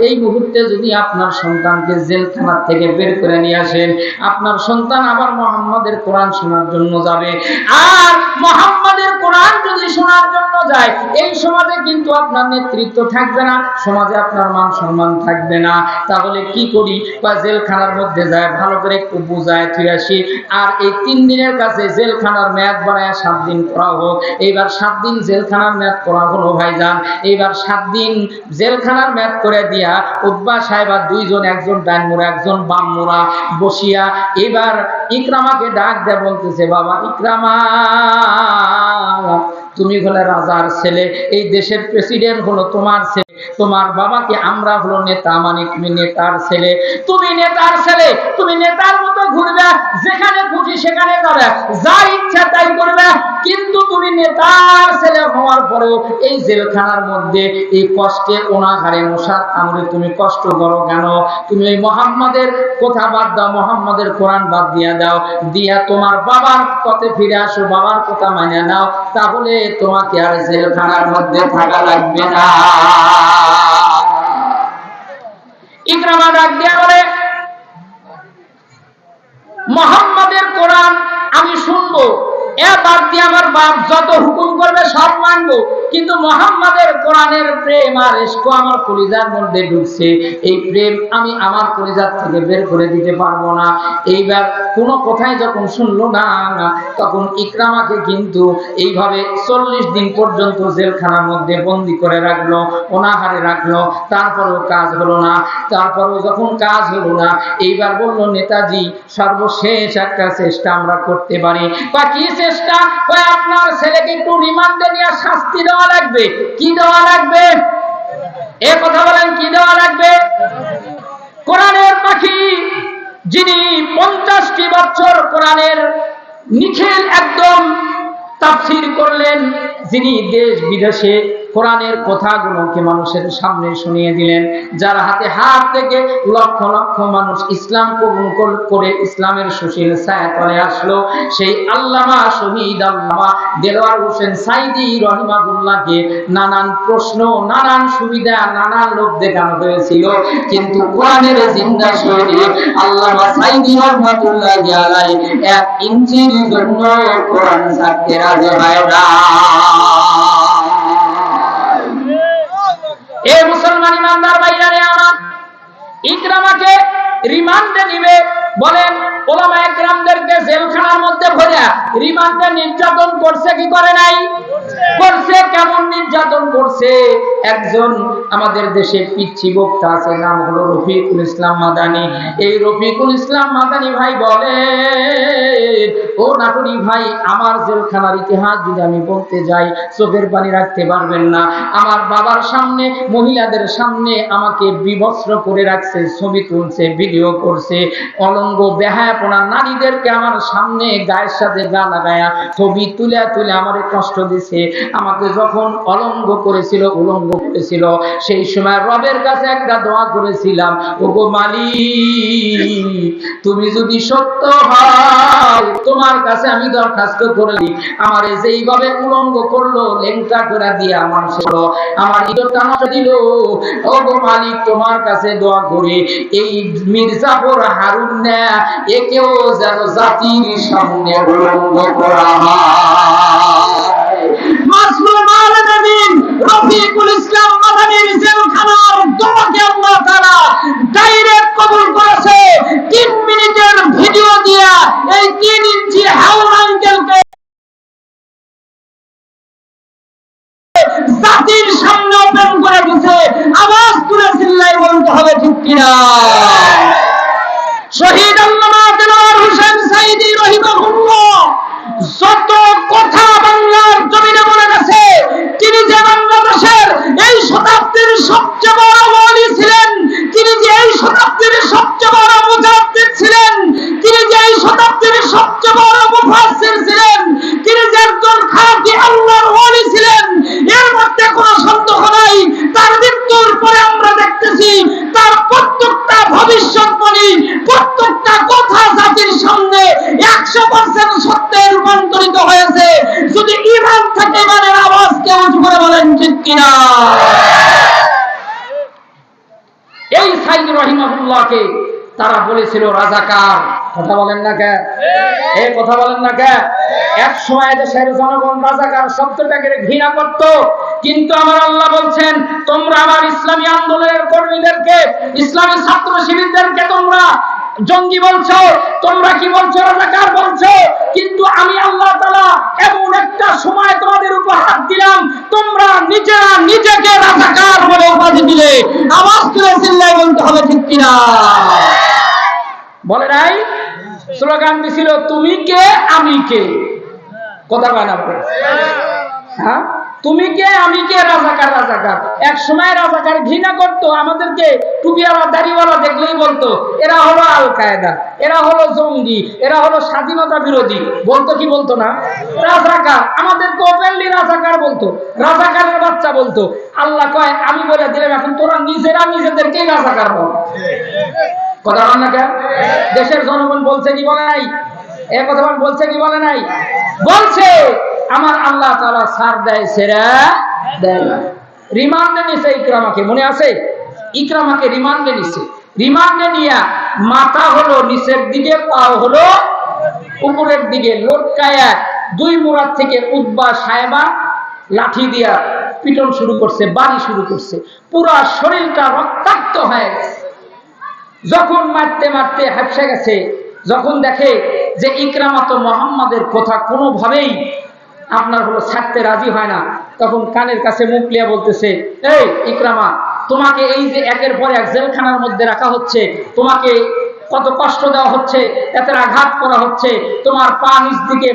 A: এই মুহূর্তে যদি আপনার সন্তানকে জেলখানার থেকে বের করে নিয়ে আসেন, আপনার সন্তান আবার মুহাম্মাদের কোরআন শোনার জন্য যাবে। আর মুহাম্মাদের কোরআন যদি শোনার জন্য যায়, এই সমাজে কিন্তু আপনার নেতৃত্ব থাকবে না, সমাজে আপনার মান সম্মান থাকবে না। তাহলে কি করি? বা জেলখানার মধ্যে যায় ভালো করে একটু বুঝায় তুই আসি। আর এই 3 দিনের কাছে জেলখানার মেয়াদ বাড়ায় 7 দিন করা হোক। এইবার 7 দিন জেলখানার মেয়াদ করা হলো ভাইজান। এইবার 7 দিন জেলখানার মেয়াদ করে দিয়া উতবা সাহেবা 2 জন, একজন ডান মোড়া একজন বাম মোড়া বসিয়া এবার ইকরামাকে ডাক দেয়া বলতেছে, বাবা ইকরামা, তুমি হলে রাজার ছেলে, এই দেশের প্রেসিডেন্ট হলো তোমার ছেলে, তোমার বাবাকে আমরা হলো নেতা মানি, তুমি নেতার ছেলে, তুমি নেতার ছেলে, তুমি নেতার মতো ঘুরবে, যেখানে খুশি সেখানে যাবে, যা ইচ্ছা তাই করবে। কিন্তু তুমি নেতার ছেলে হওয়ার পরেও এই জেলখানার মধ্যে এই কষ্টে অনাহারে মশার কামড়ে তুমি কষ্ট করো কেন? তুমি এই মুহাম্মাদের কথা বাদ দাও, মুহাম্মাদের কোরআন বাদ দিয়া দাও, দিয়া তোমার বাবার পথে ফিরে আসো, বাবার কথা মানে নাও, তাহলে তোমাকে আর জেলখানার মধ্যে থাকা লাগবে না। ইকরামা ডাক দিয়া বলে, মুহাম্মাদের কোরআন আমি শুনবো, এ বাদ দিয়ে আমার বাপ যত হুকুম করবে সব মানবো, কিন্তু মুহাম্মাদের কোরআনের প্রেম আর ইশক আমার কলিজার মধ্যে ঢুকছে। এই প্রেম আমি আমার কলিজার থেকে বের করে দিতে পারবো না। এইবার কোনো কথাই যখন শুনলো না, তখন ইকরামাকে কিন্তু এইভাবে 40 দিন পর্যন্ত জেলখানার মধ্যে বন্দী করে রাখলো, অনাহারে রাখলো। তারপরেও কাজ হলো না। তারপরেও যখন কাজ হলো না, এইবার বলল, নেতাজি সর্বশেষ একটা চেষ্টা আমরা করতে পারি। বা কি চেষ্টা? আপনার ছেলেকে একটু রিমান্ডে নিয়ে শাস্তি দেওয়া লাগবে। কি দেওয়া লাগবে? এ কথা বলেন, কি দেওয়া লাগবে? কোরআনের পাখি যিনি 50টি বছর কোরআনের নিখিল একদম তাফসীর করলেন, যিনি দেশ বিদেশে কোরআনের কথাগুলোকে মানুষের সামনে শুনিয়ে দিলেন, যার হাতে হাত থেকে লক্ষ লক্ষ মানুষ ইসলাম কবুল করে ইসলামের সুশীল ছায়াতলে আসলো, সেই আল্লামা শহীদ আল্লামা দেলোয়ার হোসেন সাঈদী রহিমাহুল্লাহকে নানান প্রশ্ন, নানান সুবিধা, নানান লোভ দেখানো হয়েছিল, কিন্তু কোরআনের জিন্দা শহীদ আল্লামা সাঈদী রহমাতুল্লাহি আলাইহি 1 ইঞ্চির জন্য কোরআন ছাড়তে রাজি হয় না। এ মুসলমান ইমানদার ভাইরা আমার, ইকরামাকে রিমান্ডে নিবে বলেন, ওলামায়ে কেরামদেরকে জেলখানার মধ্যে ভরে রিমান্ডে নির্যাতন করছে কি করে নাই? করছে। কেমন নির্যাতন করছে? একজন আমাদের দেশে পিচ্ছি বক্তা আছে, নাম হলো রফিকুল ইসলাম মাদানী। এই রফিকুল ইসলাম মাদানী ভাই বলে, ও নাটুরি ভাই, আমার জেলখানার ইতিহাস যদি আমি বলতে যাই চোখের পানি রাখতে পারবেন না। আমার বাবার সামনে, মহিলাদের সামনে আমাকে বিবস্ত্র করে রাখছে, ছবি তুলছে, ভিডিও করছে, অলঙ্গ বেহায়াপনা নারীদেরকে আমার সামনে গায়ের সাথে গা লাগায়া ছবি তুলে তুলে আমারে কষ্ট দিছে। আমাকে যখন অলঙ্গ করেছিল, উলঙ্গ করেছিল, সেই সময় রবের কাছে একটা দোয়া করেছিলাম, ওগো মালিক, তুমি যদি সত্য হও, তোমার কাছে আমি দরখাস্ত করি, আমারে যেইভাবে উলঙ্গ করলো, লেংটা করে দিয়ে আমার ছেড়ো, আমার ইজ্জতটা নষ্ট দিল, ওগো মালিক, তোমার কাছে দোয়া করি, এই মির্জাফর হারুন না, একেও যেন জাতির সামনে উলঙ্গ করা হয়। মাসলুম আল-আমিন রফিকুল ইসলাম মাদানীর জেলখানার দোয়াকে আল্লাহ তাআলা ডাইরেক্ট কবুল করেছে। 3 মিনিটের ভিডিও দিয়া এই 3 ইঞ্চি হাউল আঙ্কেলকে জাতির সামনে ওপেন করে দিয়েছে। আওয়াজ তুলে চিল্লাই বলতে হবে, ঠিক কিনা? শহীদ আল্লামা দেলোয়ার হোসেন সাঈদী রহিমাহুল্লাহ যত কথা বাংলার জমিনে বলে গেছে, তিনি যে বাংলাদেশের এই শতাব্দীর সবচেয়ে বড় ওলি ছিলেন, তিনি যে এই শতাব্দীর সবচেয়ে বড় মুজাদ্দিদ ছিলেন, তিনি যে এই শতাব্দীর সবচেয়ে বড় মুফাসসির ছিলেন, তিনি যে একজন খাঁটি আল্লাহর ওলি ছিলেন, এর মধ্যে কোনো সন্দেহ নাই। তার মৃত্যুর পরে আমরা দেখতেছি তার প্রত্যেকটা ভবিষ্যৎবাণী, প্রত্যেকটা কথা জাতির সামনে 100% সত্যে রূপান্তরিত হয়েছে। যদি ঈমান থাকে, ঈমানের আওয়াজ কেউ উঁচু করে বলেন, ঠিক কিনা? এই সাঈদী রহিমাহুল্লাহকে তারা বলেছিল রাজাকার। কথা বলেন না কে? এই কথা বলেন না কে? এক সময় দেশের জনগণ রাজাকার শব্দটাকে ঘৃণা করত, কিন্তু আমার আল্লাহ বলছেন, তোমরা আমার ইসলামী আন্দোলনের কর্মীদেরকে, ইসলামী ছাত্র শিবিরদেরকে তোমরা জঙ্গি বলছো, তোমরা কি বলছো? রাজাকার বলছো। কিন্তু আমি আল্লাহ তাআলা এমন একটা সময় তোমাদের উপহার দিলাম, তোমরা নিজেরা নিজেকে রাজাকার বলে উপাধি দিলে। আওয়াজ তুলে চিল্লাই বলতে হবে, ঠিক কিনা? বলে নাই? স্লোগান দিছিল, তুমি কে আমি কে। কথা বলা পড়ে, হ্যাঁ, তুমি কে আমি কে, রাজাকার রাজাকার। এক সময় রাজাকার ঘৃণা করতো, আমাদেরকে টুপিওয়ালা দাড়িওয়ালা দেখলেই বলতো এরা হলো আল কায়দা, এরা হলো জঙ্গি, এরা হলো স্বাধীনতা বিরোধী। বলতো কি বলতো না? রাজাকার। আমাদেরকে ওপেনলি রাজাকার বলতো, রাজাকারের বাচ্চা বলতো। আল্লাহ কয়, আমি বলে দিলাম, এখন তোরা নিজেরা নিজেদেরকেই রাজাকার বল। কথা বল না কেন? দেশের জনগণ বলছে কি বলে নাই? এ কথা বলছে কি বলে নাই? বলছে। আমার আল্লাহ তাআলা ছাড় দেয়, ছেড়ে দেয় না। রিমান্ডে নিছে ইকরামাকে, মনে আছে? ইকরামাকে রিমান্ডে নিছে। রিমান্ডে নিয়া মাথা হলো নিচের দিকে, পা হলো উপরের দিকে, লটকায়া 2 মুরাদ থেকে উতবা সাহেবা লাঠি দিয়া পিটন শুরু করছে, বাড়ি শুরু করছে, পুরা শরীরটা রক্তাক্ত হয়ে গেছে। যখন মারতে মারতে হাঁপসে গেছে, যখন দেখে যে ইকরামা তো মুহাম্মাদের কথা কোনোভাবেই আপনার ছাড়তে রাজি হয় না, তখন কানের কাছে মুখ লিয়া বলতেছে, এই ইকরামা, তোমাকে এই যে একের পর এক জেলখানার মধ্যে রাখা হচ্ছে, তোমাকে কত কষ্ট দেওয়া হচ্ছে, এত আঘাত করা হচ্ছে, তোমার পা নিচ দিকে,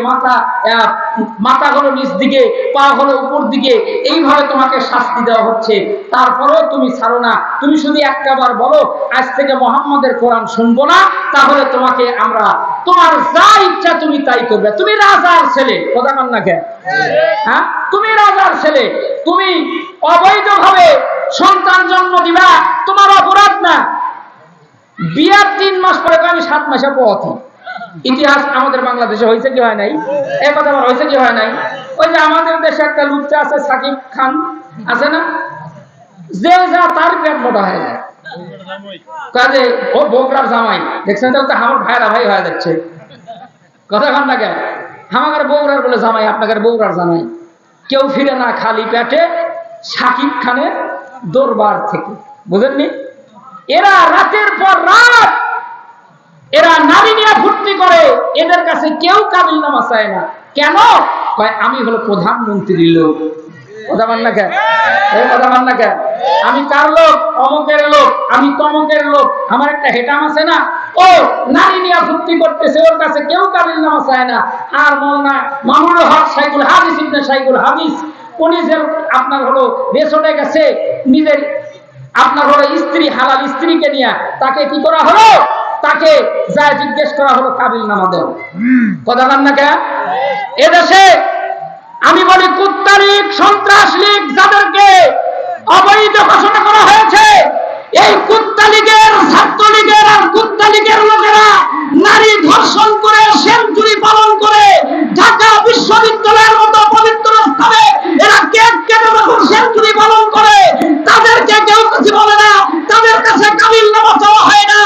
A: মাথা হলো নিচ দিকে, পা হলো উপর দিকে, এইভাবে তোমাকে শাস্তি দেওয়া হচ্ছে, তারপরেও তুমি ছাড়ো না। তুমি শুধু একটাবার বলো আজ থেকে মুহাম্মাদের কোরআন শুনবো না, তাহলে তোমাকে আমরা, তোমার যা ইচ্ছা তুমি তাই করবে। তুমি রাজার ছেলে, কথা বল না কেন? হ্যাঁ, তুমি রাজার ছেলে, তুমি অবৈধভাবে সন্তান জন্ম দিবা, তোমার অপরাধ না। বিয়ার 3 মাস পরে আমি 7 মাসে পথি। ইতিহাস আমাদের বাংলাদেশে হয়েছে কি হয় নাই? এই কথা বলা হয়েছে কি হয় নাই? ওই যে আমাদের দেশে একটা লুচ্চা আছে, সাকিব খান আছে না, যে যা তার পেট মোটা হয়ে যায়, কাজে ও বগুড়ার জামাই। দেখছেন তো, আমার ভাইরা ভাই হয়ে যাচ্ছে, কথা কন না কেন? আমার বগুড়ার বলে জামাই, আপনাদের বগুড়ার জামাই। কেউ ফিরে না খালি পেটে সাকিব খানের দরবার থেকে, বুঝেননি? এরা রাতের পর রাত এরা নারী নিয়ে ফুর্তি করে, এদের কাছে কেউ কাবিল নামা চায় না। কেন? আমি হলো প্রধানমন্ত্রীর লোক, কথা বল না কেন? কথা বল না কেন? আমি কার লোক? অমুকের লোক, আমি তমুকের লোক। আমার একটা হেটাম আছে না, ও নারী নিয়ে ফুর্তি করতেছে, ওর কাছে কেউ কাবিল নামা চায় না। আর মৌলানা মামুনুল হক শাইখুল হাদিস ইবনে শাইখুল হাদিস, উনি যে আপনার বেসটে গেছে, নিজের আপনার স্ত্রী, হালাল স্ত্রীকে নিয়ে, তাকে কি করা হলো? তাকে যা জিজ্ঞেস করা হলো কাবিল নামা দেও, কথা বল না কেন? এদেশে আমি বলি কুত্তা লীগ, সন্ত্রাস লীগ, যাদেরকে অবৈধ ঘোষণা করা হয়েছে, এই কুত্তা লীগের, ছাত্রলীগের আর কুত্তা লীগের লোকেরা নারী ধর্ষণ করে, সেঞ্চুরি পালন করে, ঢাকা বিশ্ববিদ্যালয়ের মতো পবিত্র স্থানে এরা কেক কেটে যখন সেঞ্চুরি পালন করে, তাদেরকে কেউ কিছু বলে না, তাদের কাছে কাবিল নামা চাওয়া হয় না।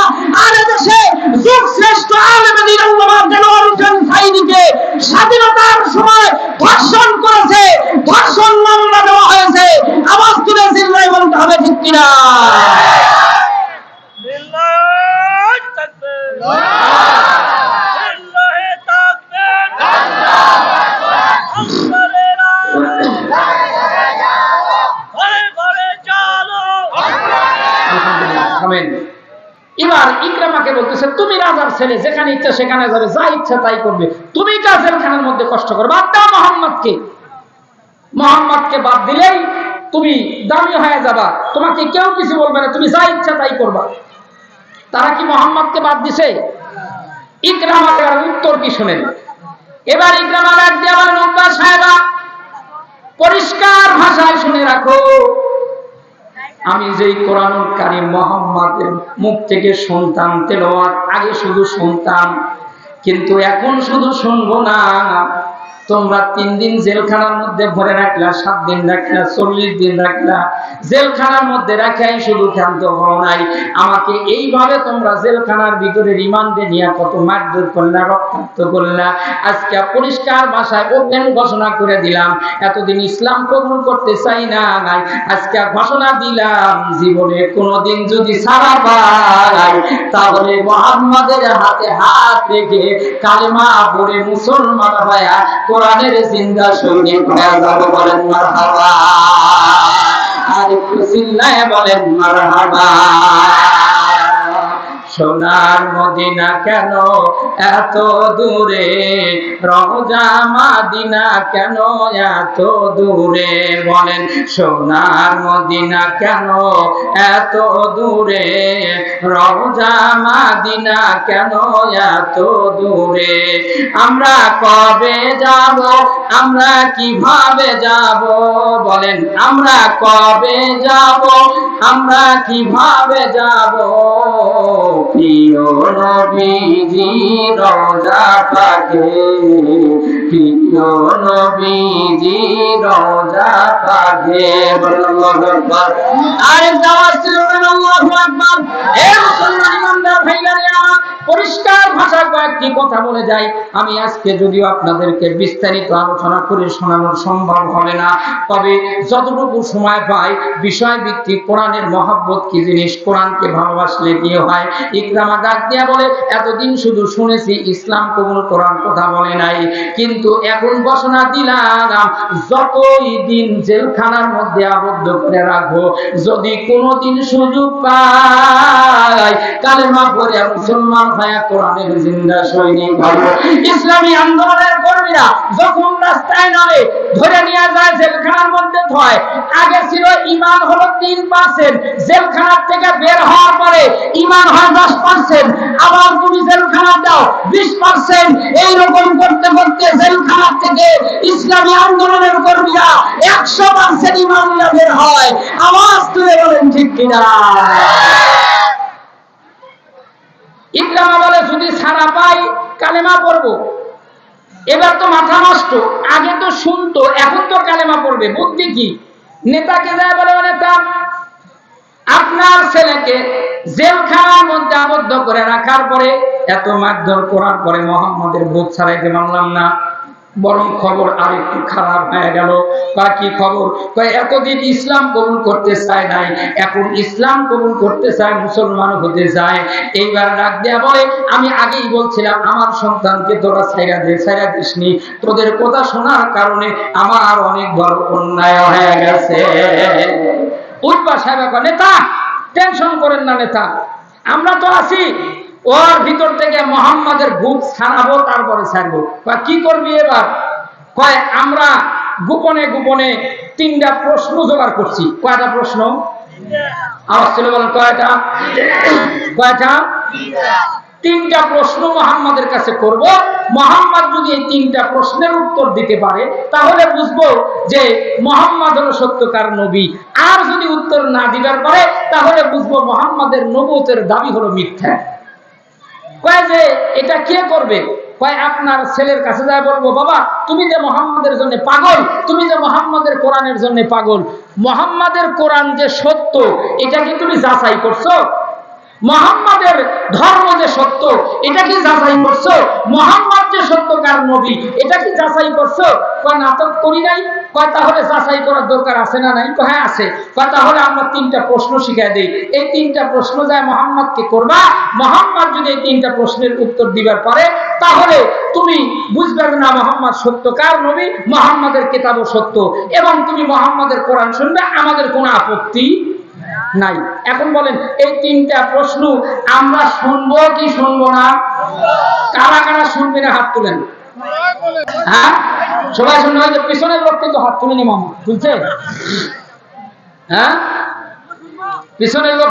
A: আর এদেশে যুগ শ্রেষ্ঠ আলেম দ্বীন আল্লামা দেলোয়ার হোসেন সাঈদীকে স্বাধীনতার সময় ধর্ষণ করেছে, ধর্ষণ মামলা দেওয়া হয়েছে। আওয়াজ তুলে চিল্লায় বলতে হবে, ঠিক কিনা? এবার ইকরামাকে বলতেছে, তুমি রাজার ছেলে, যেখানে ইচ্ছা সেখানে যাবে, যা ইচ্ছা তাই করবে, তুমি জেলখানার মধ্যে কষ্ট করবে। বাদ দাও মোহাম্মদকে বাদ দিলেই তুমি দামি হয়ে যাবা, তোমাকে কেউ কিছু বলবে না, তুমি যা ইচ্ছা তাই করবা। তারা কি মোহাম্মদকে বাদ দিছে? ইকরামার উত্তর কি শুনেন। এবার ইকরামা ডাক দিয়ে আবার নব্বা সাহেবা, পরিষ্কার ভাষায় শুনে রাখো, আমি যেই কোরআনুল কারীম মুহাম্মাদের মুখ থেকে শুনতাম তেলাওয়াত, আগে শুধু শুনতাম, কিন্তু এখন শুধু শুনবো না, তোমরা 3 দিন জেলখানার মধ্যে ভরে রাখলা, 7 দিন রাখলা, 40 দিন রাখলা, জেলখানার মধ্যে রাখাই শুধু ক্ষান্ত হও নাই, আমাকে এইভাবে তোমরা জেলখানার ভিতরে রিমান্ডে নিয়ে কত মারধর করলা, রক্তাক্ত করলা। আজকে পরিষ্কার ভাষায় ওপেন ঘোষণা করে দিলাম, এতদিন ইসলাম কবুল করতে চাই না, আজকে ঘোষণা দিলাম, জীবনে কোনোদিন যদি ছাড়া পাই, তাহলে মুহাম্মাদের হাতে হাত রেখে কালেমা পড়ে মুসলমান হয়ে কোরআনের জিন্দা সৈনিক হয়ে যাব। বলেন মারহাবা, আর একটু চিল্লায় বলেন মারহাবা। সোনার মদিনা কেন এত দূরে, রওজা মাদিনা কেন এত দূরে, বলেন সোনার মদিনা কেন এত দূরে, রওজা মাদিনা কেন এত দূরে, আমরা কবে যাব, আমরা কিভাবে যাব, বলেন আমরা কবে যাব, আমরা কিভাবে যাব, প্রিয় নবীজি রওজা পাকে, প্রিয় নবীজি রওজা পাকে। আল্লাহু আকবার, আরে দাওয়াত ছিল আল্লাহু আকবার। হে মুসলমান ইমানদার ভাইরা, পরিষ্কার ভাষায় কয়েকটি কথা বলে যাই। আমি আজকে যদিও আপনাদেরকে বিস্তারিত আলোচনা আলোচনা করে শোনানো সম্ভব হবে না, তবে যতটুকু সময় পাই বিষয় ভিত্তিক কোরআনের মহব্বত কি জিনিস, কোরআনকে ভালোবাসলে কি হয়। ইকরামা ডাক দিয়া বলে, এতদিন শুধু শুনেছি ইসলাম কবুল কোরআন কথা বলে নাই, কিন্তু এখন ঘোষণা দিলাম যতই দিন জেলখানার মধ্যে আবদ্ধ করে রাখবো, যদি কোনোদিন সুযোগ পাই কালেমা পড়ে মুসলমান হয়ে কোরআনের জিন্দা সৈনিক হব। ইসলামী আন্দোলনের কর্মীরা যখন রাস্তায় নামে ধরে নিয়ে যায় জেলখানার মধ্যে হয়, আগে ছিল ঈমান হলো 3%, জেলখানার থেকে বের হওয়ার পরে ঈমান হয় 10%, আবার তুমি জেলখানা দাও 20%, এইরকম করতে করতে জেলখানার থেকে ইসলামী আন্দোলনের কর্মীরা 100% ঈমান নিয়ে বের হয়। আওয়াজ তুলে বলেন ঠিক কিনা? ইকরামা বলে, যদি ছাড়া পাই কালেমা পড়বো। এবার তো মাথা নষ্ট, আগে তো শুনতো, এখন তো কালেমা পড়বে, বুদ্ধি কি? নেতাকে যায় বলে, নেতা আপনার ছেলেকে জেলখানার মধ্যে আবদ্ধ করে রাখার পরে এত মারধর করার পরে মোহাম্মদের ভূত ছাড়াইতে পারলাম না, বরং খবর আরেকটু খারাপ হয়ে গেল। কি খবর? এতদিন ইসলাম কবুল করতে চায় নাই, এখন ইসলাম কবুল করতে চায়, মুসলমান হতে চায়। এইবার ডাক দেয়া বলে, আমি আগেই বলছিলাম আমার সন্তানকে তোরা ছাইরা দিসনি, তোদের কথা শোনার কারণে আমার অনেক বড় অন্যায় হয়ে গেছে। উঠবা সাহেব, নেতা টেনশন করেন না নেতা, আমরা তো আছি, ওর ভিতর থেকে মোহাম্মদের ভূত ছাড়াবো, তারপরে ছাড়বো। কি করবি এবার? কয় আমরা গোপনে গোপনে 3টা প্রশ্ন জোগাড় করছি। কয়টা প্রশ্ন? আওয়াজ ছিল বলেন, কয়টা? 3টা প্রশ্ন মোহাম্মদের কাছে করব। মোহাম্মদ যদি এই 3টা প্রশ্নের উত্তর দিতে পারে তাহলে বুঝবো যে মোহাম্মদ হলো সত্যকার নবী, আর যদি উত্তর না দিবার পারে তাহলে বুঝবো মোহাম্মদের নবুয়তের দাবি হলো মিথ্যা। কয় যে এটা কে করবে? কয় আপনার ছেলের কাছে যায় বলবো, বাবা তুমি যে মোহাম্মদের জন্য পাগল, তুমি যে মোহাম্মদের কোরআনের জন্য পাগল, মোহাম্মদের কোরআন যে সত্য এটা কি তুমি যাচাই করছো? মোহাম্মদের ধর্ম যে সত্য এটা কি যাচাই করছো? মোহাম্মদ যে সত্যকার নবী এটা কি যাচাই করছো? কয় নাটক করি নাই। কয় তাহলে যাচাই করার দরকার আছে না নাই? হ্যাঁ আছে। কয় তাহলে আমরা 3টা প্রশ্ন শিখাই দেই, এই 3টা প্রশ্ন যায় মোহাম্মদকে করবা, মোহাম্মদ যদি এই 3টা প্রশ্নের উত্তর দিবার পারে তাহলে তুমি বুঝবে না মোহাম্মদ সত্যকার নবী, মোহাম্মদের কিতাবও সত্য, এবং তুমি মোহাম্মদের কোরআন শুনবে, আমাদের কোনো আপত্তি নাই। এখন বলেন এই 3টা প্রশ্ন আমরা শুনবো কি শুনবো না? কারা কারা শুনবে না হাত তুলেন। হ্যাঁ সবাই শুনবে, হয়তো পিছনের লোক কিন্তু হাত তুলেনি, মামা তুলছে? হ্যাঁ পিছনের লোক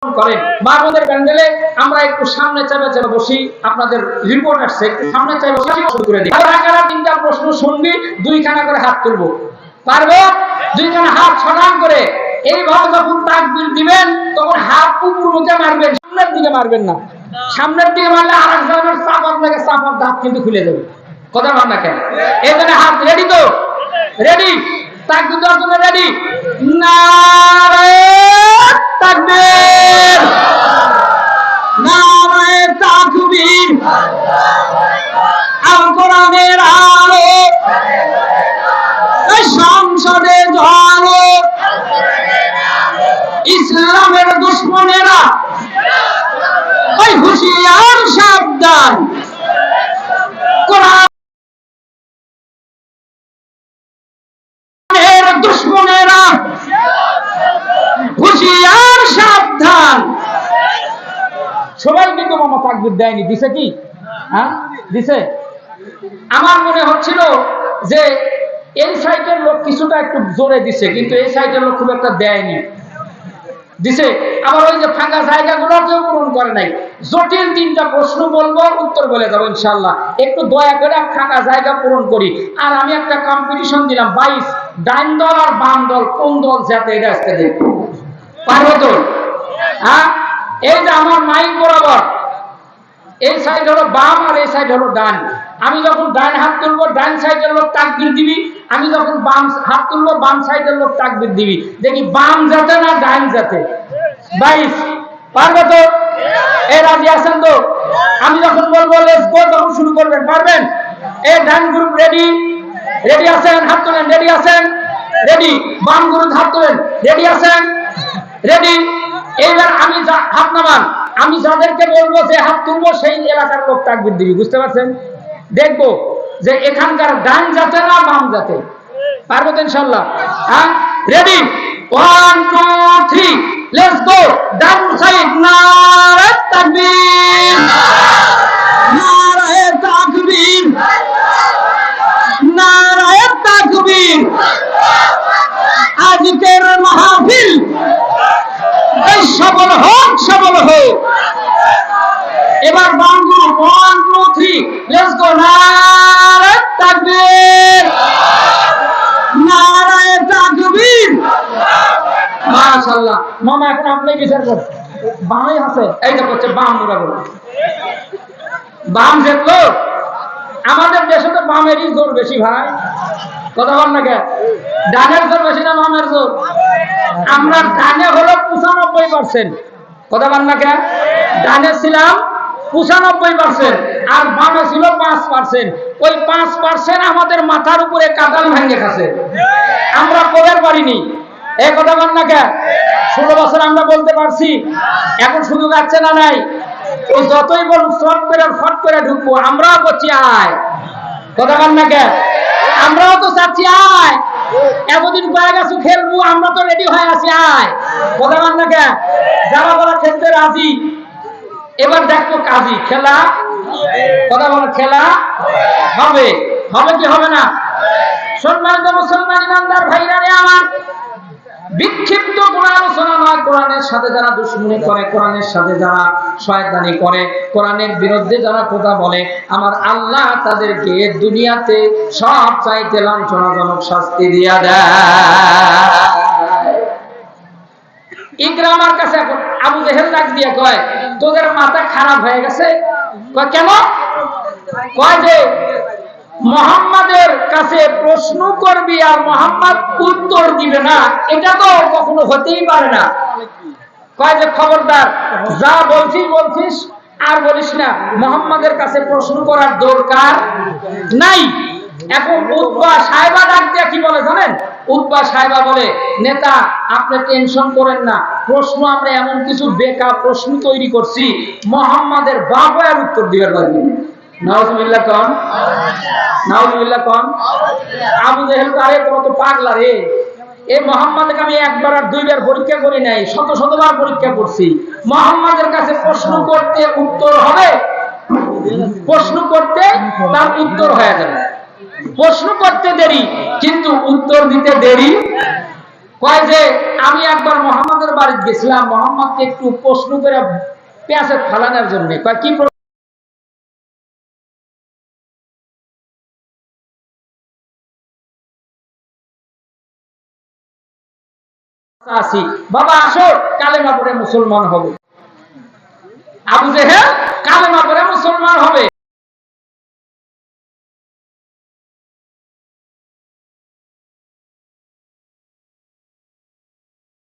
A: করেন। বারবাদের প্যান্ডেলে আমরা একটু সামনে চাপে চাপে বসি, আপনাদের রিপোর্ট আসছে, সামনে চাপে বসে শুরু করে দিই। কারা 3টা প্রশ্ন শুনবি, 2খানা করে হাত তুলবো, পারবো? 2খানা হাত ছড়ান করে এইভাবে যখন তাকবীর দিবেন তখন হাত উপর মুখে মারবেন, সামনের দিকে মারবেন না। সামনের দিকে মারলে আরেকজনের চাপ আপনাকে চাপার দাঁত কিন্তু খুলে দেবে। কথা বল না কেন? এই জন্য হাত রেডি তো? রেডি? তাকবীর দেওয়ার জন্য রেডি? নারে তাকবীর, নারে তাকবীর, আল কোরআনের আলো সংসদে জ্বালো, ইসলামের দুশমনেরা ওই হুঁশিয়ার সাবধান, কোরআনের দুশমনেরা হুঁশিয়ার সাবধান। সবাই কিন্তু মামা তাকবীর দেয়নি, দিছে কি? হ্যাঁ দিছে। আমার মনে হচ্ছিল যে এই সাইটের লোক কিছুটা একটু জোরে দিছে, কিন্তু এই সাইটের লোক খুব একটা দেয়নি। দিছে, আবার ওই যে ফাঁকা জায়গাগুলো কেউ পূরণ করে নাই। জটিল 3টা প্রশ্ন বলবো, উত্তর বলে যাবো ইনশাআল্লাহ। একটু দয়া করে ফাঁকা জায়গা পূরণ করি। আর আমি একটা কম্পিটিশন দিলাম, 22 ডাইন দল আর বাম দল কোন দল যাতে, এটা আজকে দেখবো। পারবে তো? হ্যাঁ, এই যে আমার মাইক বরাবর এই সাইড হলো বাম আর এই সাইড হলো ডান। আমি যখন ডান হাত তুলবো ডান সাইডের লোক তাকবীর দিবি, আমি যখন বাম হাত তুলবো বাম সাইডের লোক তাকবীর দিবি। দেখি বাম যাতে না ডান যাতে। 22 পারবে তো? এই রাজি আছেন তো? আমি যখন বলবো লেটস গো তখন শুরু করবেন, পারবেন? এই ডান গ্রুপ রেডি? রেডি আছেন? হাত তোলেন। রেডি আছেন? রেডি। বাম গ্রুপ হাত তোলেন। রেডি আছেন? রেডি। এইবার আমি হাত নামান, আমি যাদেরকে বলবো যে হাত তুলবো সেই এলাকার লোক তাকবীর দিবি। বুঝতে পারছেন? দেখবো যে এখানকার ডান জাতে না বাম জাতে। পারবো তো ইনশাআল্লাহ? হ্যাঁ, ready? 1 2 3 let's go. Done side নারে তাকবীর, নারে তাকবীর, নারে তাকবীর। আজকের মাহফিল সফল হোক, সফল হোক। এবার বাম গ্রুপ 1 2 3 লেটস গো। নারে তাকবীর, নারে তাকবীর। মাশাআল্লাহ। মামা এখন আপনি বিচার করুন, বামই আছে। এই যে করছে বাম মুরা বলে, বাম জিতলো। আমাদের দেশে তো বামেরই জোর বেশি ভাই, কথা বল না কে? ডানের জোর বেশি না বামের জোর? আমরা ডানে হলো 95%, কথা বল না কে? ডানে ছিলাম 95% আর বামে ছিল 5%। ওই 5% আমাদের মাথার উপরে কাঁঠাল ভেঙে খাচ্ছে, আমরা পড়ার পারিনি। এই কথা বল না কে? 16 বছর আমরা বলতে পারছি, এখন সুযোগ আছে না নাই? ও যতই বলুক ফট করে ঢুকবো, আমরাও করছি আয়, কথা বল না কে? আমরাও তো চাচ্ছি আয়, এতদিন কয়েক আছো খেলবো, আমরা তো রেডি হয়ে আছি আয়, কথা বল না কে? যারা বলা খেলতে রাজি, এবার দেখবো কাজী খেলা, কথা বলো খেলা হবে, হবে কি হবে না? সম্মানিত মুসলমান ইমানদার ভাইরা রে আমার, বিক্ষিপ্ত কোরআন আলোচনা নয়, কোরআনের সাথে যারা দুশমনি করে, কোরআনের সাথে যারা শয়তানি করে, কোরআনের বিরুদ্ধে যারা কথা বলে, আমার আল্লাহ তাদেরকে দুনিয়াতে সব চাইতে লাঞ্ছনাজনক শাস্তি দিয়া দেয়। ইকরামার কাছে এখন আবু জেহেল ডাক দিয়ে কয়, তোদের মাথা খারাপ হয়ে গেছে? কয় কেন? কয় যে মুহাম্মাদের কাছে প্রশ্ন করবি আর মুহাম্মদ উত্তর দিবে না, এটা তো কখনো হতেই পারে না। কয় যে খবরদার, যা বলছিস আর বলিস না, মুহাম্মাদের কাছে প্রশ্ন করার দরকার নাই। এখন উতবা সাহেবা ডাক দিয়ে কি বলে জানেন? উতবা সাহেবা বলে, নেতা আপনি টেনশন করেন না, প্রশ্ন আমরা এমন কিছু বেকা প্রশ্ন তৈরি করছি, মুহাম্মাদের বাপ আর উত্তর দিবে পারবে। নাউজুবিল্লাহ কোন, নাউজুবিল্লাহ কোন। আবু জেহেল আরে কত পাগলা রে, এই মুহাম্মাদকে আমি একবার আর দুইবার পরীক্ষা করি নাই, শতবার পরীক্ষা করছি। মুহাম্মাদের কাছে প্রশ্ন করতে উত্তর হবে, প্রশ্ন করতে তার উত্তর হয়ে যাবে। প্রশ্ন করতে দেরি কিন্তু উত্তর দিতে দেরি। কয় যে আমি একবার মুহাম্মাদের বাড়িতে গেছিলাম, মুহাম্মাদকে একটু প্রশ্ন করে পেঁয়াজে ফালানোর জন্য। কয় কি আসি? বাবা আসো কালেমা পড়ে মুসলমান হব। আবু জেহেল কালেমা পড়ে